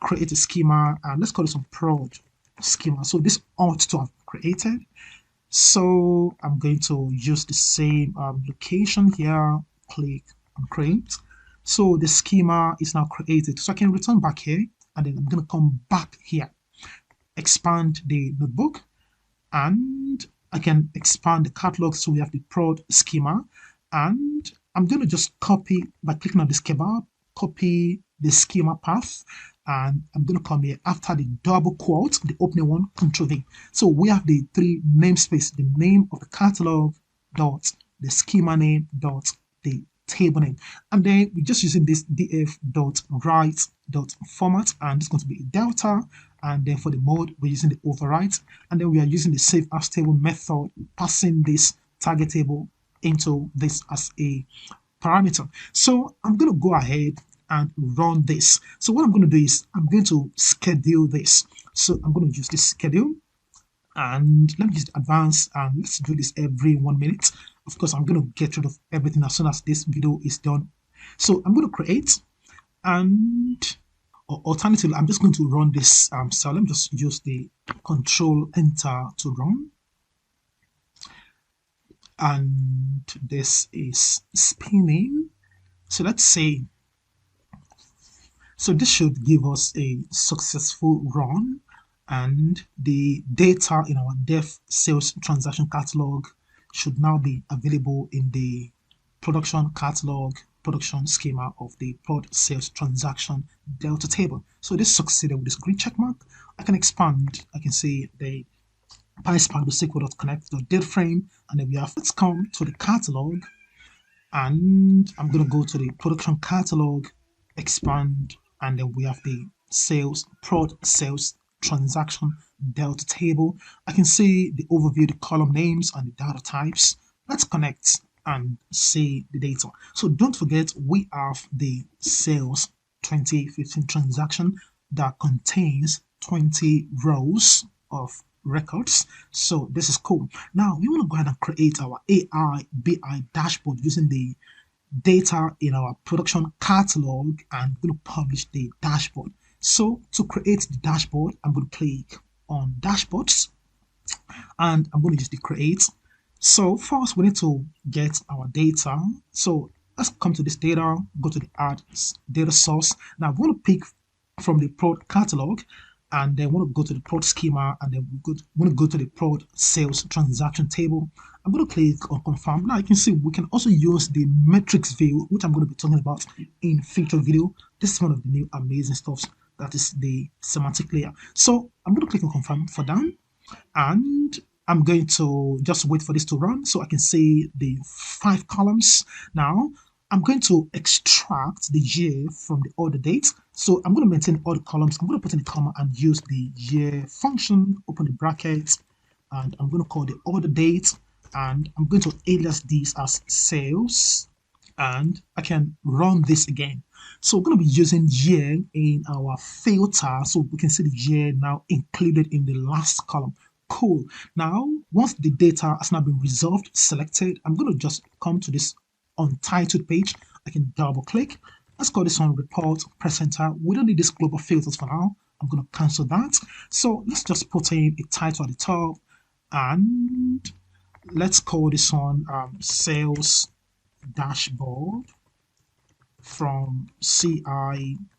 create a schema, and let's call it some prod schema. So this ought to have created. So I'm going to use the same location here, click on create. So the schema is now created. So I can return back here, and then I'm going to come back here, expand the notebook, and I can expand the catalog. So we have the prod schema, and I'm going to just copy by clicking on this kebab, copy the schema path, and I'm going to come here after the double quote, the opening one, Control V. So we have the 3 namespace, the name of the catalog dot the schema name dot the table name, and then we're just using this df dot write dot format, and it's going to be a delta, and then for the mode we're using the overwrite, and then we are using the save as table method, passing this target table into this as a parameter. So I'm going to go ahead and run this. So what I'm going to do is I'm going to schedule this. So I'm going to use this schedule, and let me use the advanced, and let's do this every 1 minute. Of course, I'm going to get rid of everything as soon as this video is done. So I'm going to create, and alternatively, I'm just going to run this cell. Let me just use the control enter to run. And this is spinning. So let's say, so this should give us a successful run, and the data in our dev sales transaction catalog should now be available in the production catalog production schema of the prod sales transaction delta table. So this succeeded with this green check mark. I can expand. I can see the PySpark the SQL.connect.date frame, and then we have, let's come to the catalog, and I'm going to go to the production catalog, expand, and then we have the sales prod sales transaction delta table. I can see the overview, the column names, and the data types. Let's connect and see the data. So don't forget, we have the sales 2015 transaction that contains 20 rows of records. So this is cool. Now we want to go ahead and create our AI BI dashboard using the data in our production catalog, and we're going to publish the dashboard. So to create the dashboard, I'm going to click on dashboards, and I'm going to use the create. So first we need to get our data. So let's come to this data, go to the add data source. Now we want to pick from the prod catalog, and then want to go to the prod schema, and then we want to go to the prod sales transaction table. I'm going to click on confirm. Now you can see we can also use the metrics view, which I'm going to be talking about in future video. This is one of the new amazing stuff, that is the semantic layer. So I'm going to click on confirm for that, and I'm going to just wait for this to run so I can see the 5 columns. Now I'm going to extract the year from the order date. So I'm going to maintain all the columns. I'm going to put in a comma and use the year function, open the brackets, and I'm going to call the order date, and I'm going to alias this as sales, and I can run this again. So we're going to be using year in our filter, so we can see the year now included in the last column. Cool. Now, once the data has now been resolved, selected, I'm going to just come to this untitled page. I can double click. Let's call this one report, press enter. We don't need this global filters for now. I'm going to cancel that. So let's just put in a title at the top, and let's call this one sales dashboard from CI/CD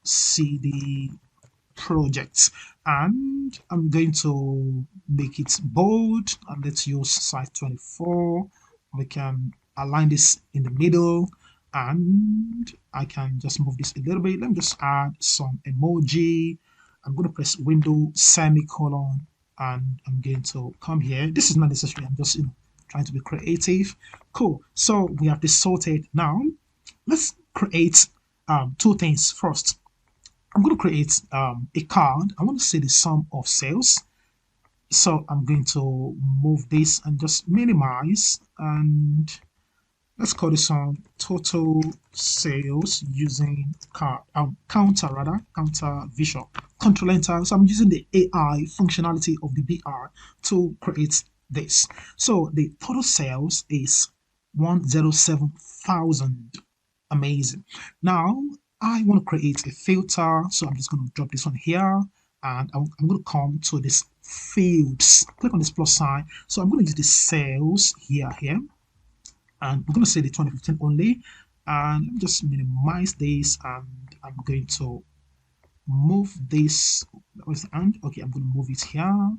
projects, and I'm going to make it bold, and let's use size 24. We can align this in the middle, and I can just move this a little bit. Let me just add some emoji. I'm going to press window semicolon, and I'm going to come here. This is not necessary. I'm just trying to be creative. Cool. So we have this sorted. Now let's create 2 things. First, I'm going to create a card. I want to see the sum of sales. So I'm going to move this and just minimize, and let's call this one total sales using counter visual. Control enter. So I'm using the AI functionality of the BR to create this. So the total sales is 107,000. Amazing. Now I want to create a filter, so I'm just going to drop this one here, and I'm going to come to this fields, click on this plus sign. So I'm going to use the sales here, and we're going to say the 2015 only, and let me just minimize this, and I'm going to move this. Okay, I'm going to move it here,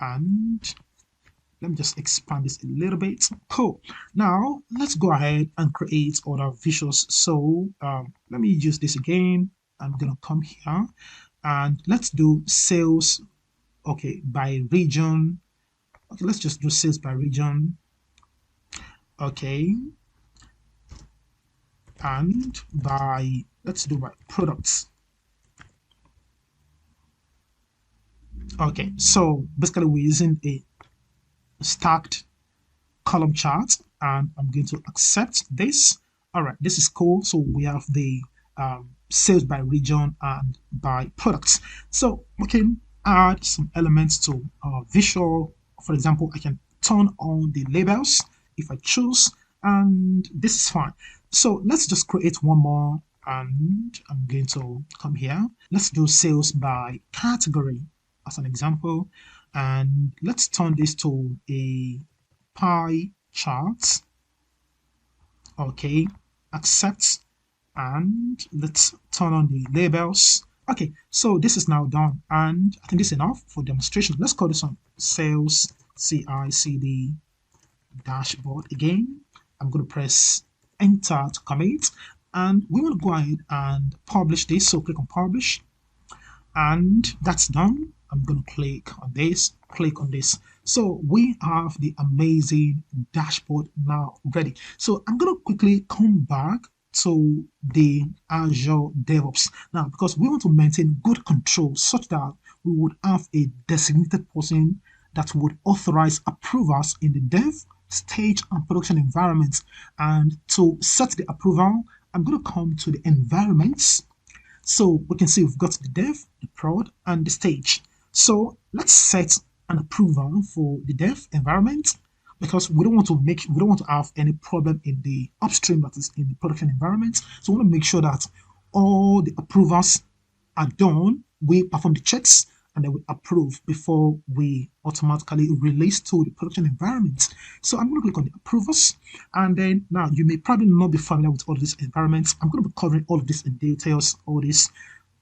and let me just expand this a little bit. Cool. Now let's go ahead and create other visuals. So let me use this again. I'm gonna come here, and let's do sales, okay, by region. Okay, let's just do sales by region. Okay, and by, let's do by products. Okay, so basically we're using a stacked column chart, and I'm going to accept this. All right, this is cool. So we have the sales by region and by products. So we can add some elements to our visual. For example, I can turn on the labels if I choose, and this is fine. So let's just create one more, and I'm going to come here. Let's do sales by category as an example, and let's turn this to a pie chart. Okay, accept, and let's turn on the labels. Okay, so this is now done, and I think this is enough for demonstration. Let's call this one sales CICD dashboard again. I'm going to press enter to commit, and we want to go ahead and publish this. So click on publish, and that's done. I'm going to click on this. So we have the amazing dashboard now ready. So I'm going to quickly come back to the Azure DevOps now, because we want to maintain good control such that we would have a designated person that would authorize approvals in the dev, stage, and production environments. And to set the approval, I'm going to come to the environments. So we can see we've got the dev, the prod, and the stage. So let's set an approval for the dev environment, because we don't want to have any problem in the upstream, that is in the production environment. So we want to make sure that all the approvals are done. We perform the checks and then we approve before we automatically release to the production environment. So I'm going to click on the approvals, and then now you may probably not be familiar with all these environments. I'm going to be covering all of this in details, all this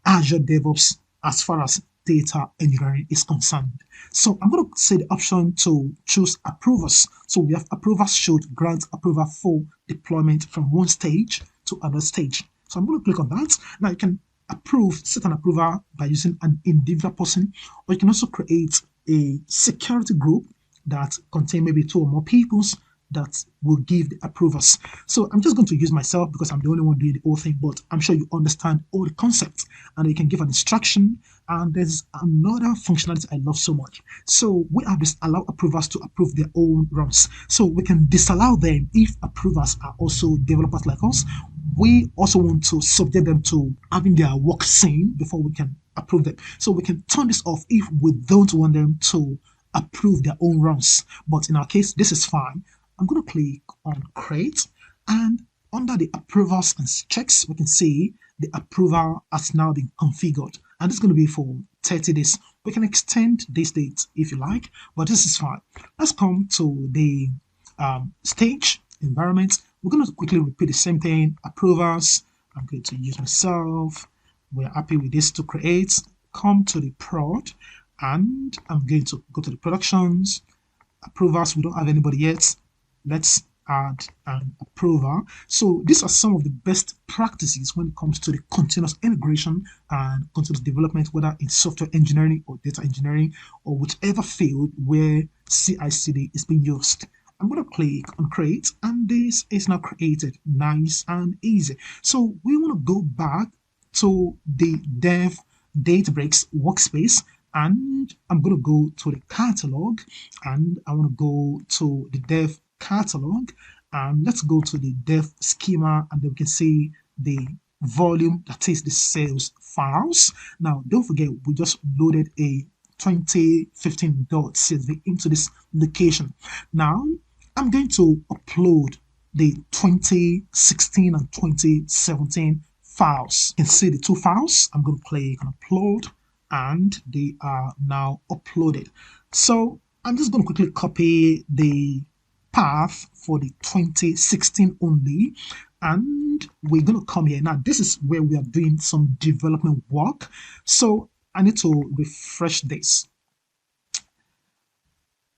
Azure DevOps as far as data engineering is concerned. So I'm going to say the option to choose approvers. So we have approvers should grant approval for deployment from one stage to another stage. So I'm going to click on that. Now you can set an approval by using an individual person, or you can also create a security group that contain maybe 2 or more people that will give the approvers. So I'm just going to use myself because I'm the only one doing the whole thing, but I'm sure you understand all the concepts, and you can give an instruction. And there's another functionality I love so much. So we have this allow approvers to approve their own runs. So we can disallow them if approvers are also developers like us. We also want to subject them to having their work seen before we can approve them. So we can turn this off if we don't want them to approve their own runs. But in our case, this is fine. I'm going to click on create, and under the approvals and checks, we can see the approval has now been configured, and it's going to be for 30 days. We can extend this date if you like, but this is fine. Let's come to the stage environment. We're going to quickly repeat the same thing. Approvals, I'm going to use myself. We're happy with this to create. Come to the prod, and I'm going to go to the productions. Approvals, we don't have anybody yet. Let's add an approver. So these are some of the best practices when it comes to the continuous integration and continuous development, whether in software engineering or data engineering or whichever field where CI/CD is being used. I'm going to click on create, and this is now created. Nice and easy. So we want to go back to the dev Databricks workspace, and I'm going to go to the catalog, and I want to go to the dev catalog, and let's go to the dev schema, and then we can see the volume, that is the sales files. Now don't forget, we just loaded a 2015.csv into this location. Now I'm going to upload the 2016 and 2017 files. You can see the 2 files. I'm going to click on upload, and they are now uploaded. So I'm just going to quickly copy the path for the 2016 only, and we're going to come here. Now this is where we are doing some development work, so I need to refresh this.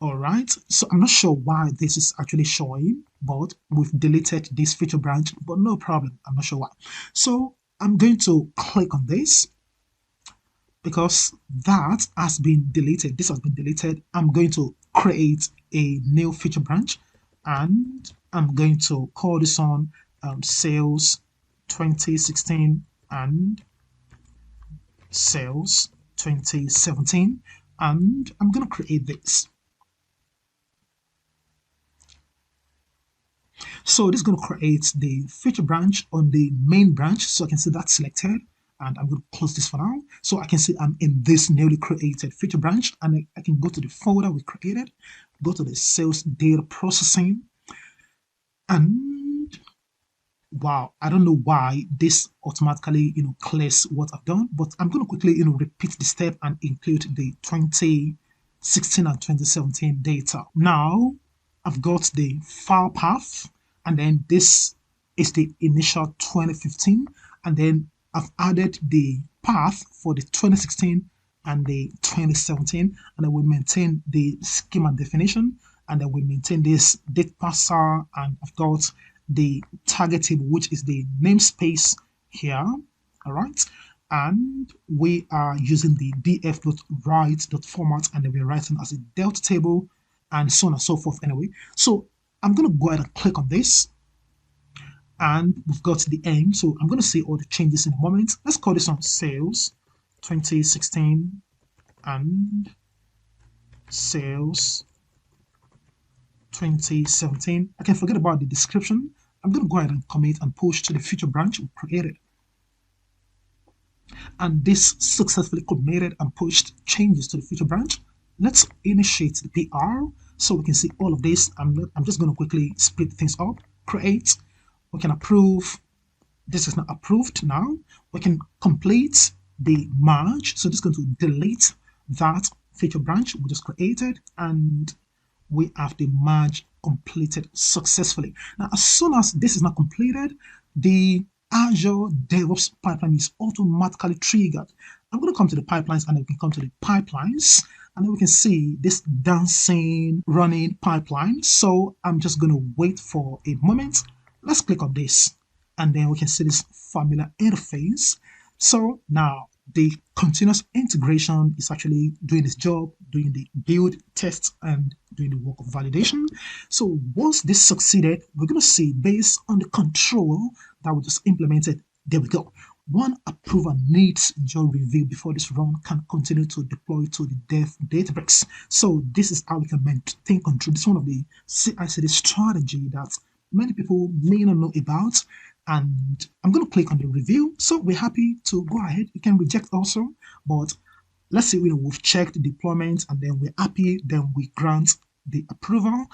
All right, so I'm not sure why this is actually showing, but we've deleted this feature branch, but no problem, I'm not sure why. So I'm going to click on this because that has been deleted. This has been deleted. I'm going to create a new feature branch, and I'm going to call this on sales 2016 and sales 2017, and I'm going to create this. So this is going to create the feature branch on the main branch. So I can see that selected, and I'm going to close this for now. So I can see I'm in this newly created feature branch, and I can go to the folder we created, go to the sales data processing, and wow, I don't know why this automatically clears what I've done, but I'm going to quickly repeat the step and include the 2016 and 2017 data. Now I've got the file path, and then this is the initial 2015, and then I've added the path for the 2016 and the 2017, and then we maintain the schema definition, and then we maintain this date parser, and I've got the target table, which is the namespace here. All right, and we are using the df.write.format, and then we're writing as a delta table, and so on and so forth. Anyway, so I'm going to go ahead and click on this, and we've got the end. So I'm going to see all the changes in a moment. Let's call this on sales 2016 and sales 2017. I can forget about the description. I'm going to go ahead and commit and push to the feature branch we created. And this successfully committed and pushed changes to the feature branch. Let's initiate the PR so we can see all of this. I'm just going to quickly split things up. Create. We can approve. This is not approved now. We can complete the merge. So this is going to delete that feature branch we just created, and we have the merge completed successfully. Now, as soon as this is not completed, the Azure DevOps pipeline is automatically triggered. I'm going to come to the pipelines, and then we can come to the pipelines, and then we can see this dancing running pipeline. So I'm just going to wait for a moment. Let's click on this, and then we can see this familiar interface. So now the continuous integration is actually doing its job, doing the build, test, and doing the work of validation. So once this succeeded, we're going to see, based on the control that we just implemented, there we go. One approver needs your review before this run can continue to deploy to the dev Databricks. So this is how we can maintain control. This is one of the CI/CD strategy that many people may not know about. And I'm going to click on the review. So we're happy to go ahead. You can reject also, but let's say we've checked the deployment and then we're happy, then we grant the approval.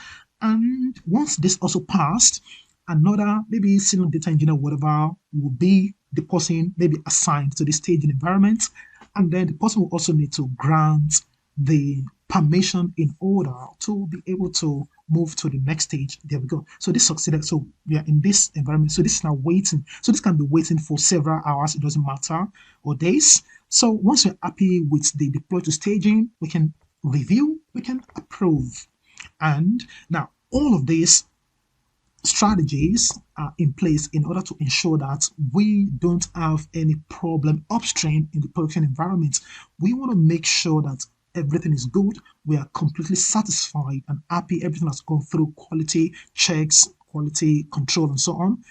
And once this also passed, another maybe senior data engineer, whatever, will be the person maybe assigned to the staging environment. And then the person will also need to grant the permission in order to be able to move to the next stage. There we go. So this succeeded. So we are in this environment. So this is now waiting. So this can be waiting for several hours. It doesn't matter, or days. So once we're happy with the deploy to staging, we can review, we can approve. And now all of these strategies are in place in order to ensure that we don't have any problem upstream in the production environment. We want to make sure that everything is good, we are completely satisfied and happy, everything has gone through quality checks, quality control, and so on,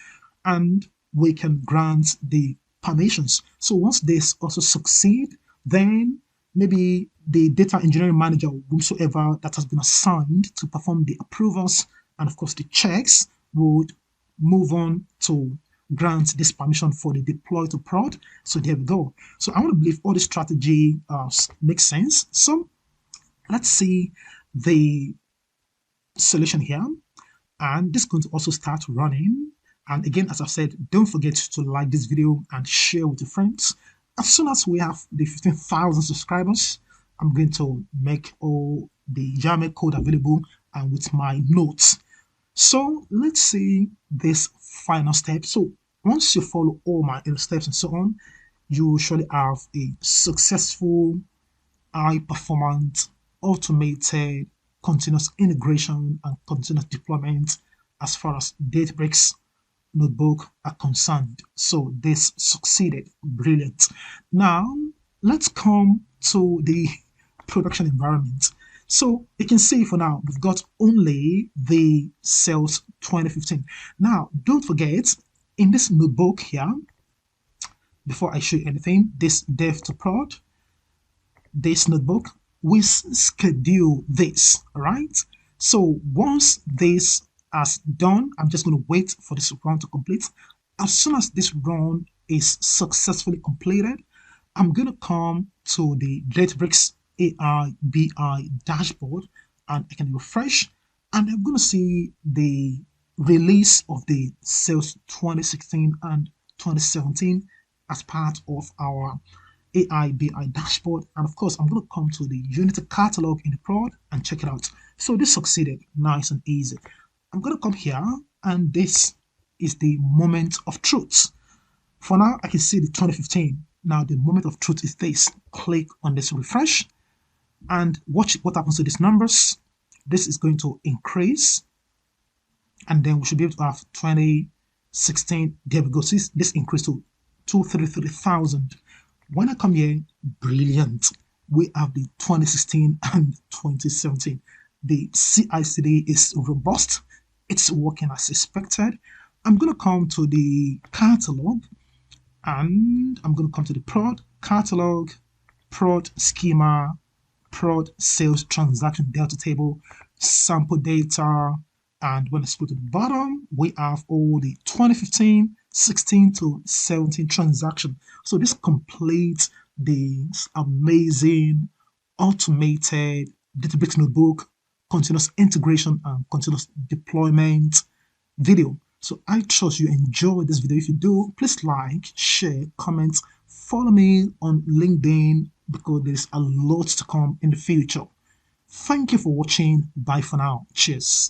and we can grant the permissions. So once this also succeed, then maybe the data engineering manager, whomsoever that has been assigned to perform the approvals and of course the checks, would move on to grant this permission for the deploy to prod. So there we go. So I want to believe all the strategy makes sense. So let's see the solution here, and this is going to also start running. And again, as I've said, don't forget to like this video and share with your friends. As soon as we have the 15,000 subscribers, I'm going to make all the YAML code available and with my notes. So let's see this final step. So once you follow all my steps and so on, you will surely have a successful, high-performance, automated, continuous integration and continuous deployment as far as Databricks notebook are concerned. So this succeeded. Brilliant. Now let's come to the production environment. So you can see for now, we've got only the sales 2015. Now, don't forget, in this notebook here, before I show you anything, this dev to prod, this notebook, we schedule this, all right? So once this is done, I'm just going to wait for this run to complete. As soon as this run is successfully completed, I'm going to come to the Databricks AI BI dashboard and I can refresh and I'm going to see the release of the sales 2016 and 2017 as part of our AI BI dashboard. And of course, I'm going to come to the Unity catalog in the prod and check it out. So this succeeded, nice and easy. I'm going to come here and this is the moment of truth. For now, I can see the 2015. Now the moment of truth is this. Click on this refresh and watch what happens to these numbers. This is going to increase and then we should be able to have 2016. There we go. See, this increased to 233,000. When I come here, brilliant. We have the 2016 and 2017. The CI/CD is robust. It's working as expected. I'm going to come to the catalog and I'm going to come to the prod catalog, prod schema, prod sales transaction delta table, sample data, and when I scroll to the bottom, we have all the 2015, 16 to 17 transaction. So this completes the amazing automated Databricks notebook, continuous integration and continuous deployment video. So I trust you enjoyed this video. If you do, please like, share, comment, follow me on LinkedIn because there's a lot to come in the future. Thank you for watching. Bye for now. Cheers.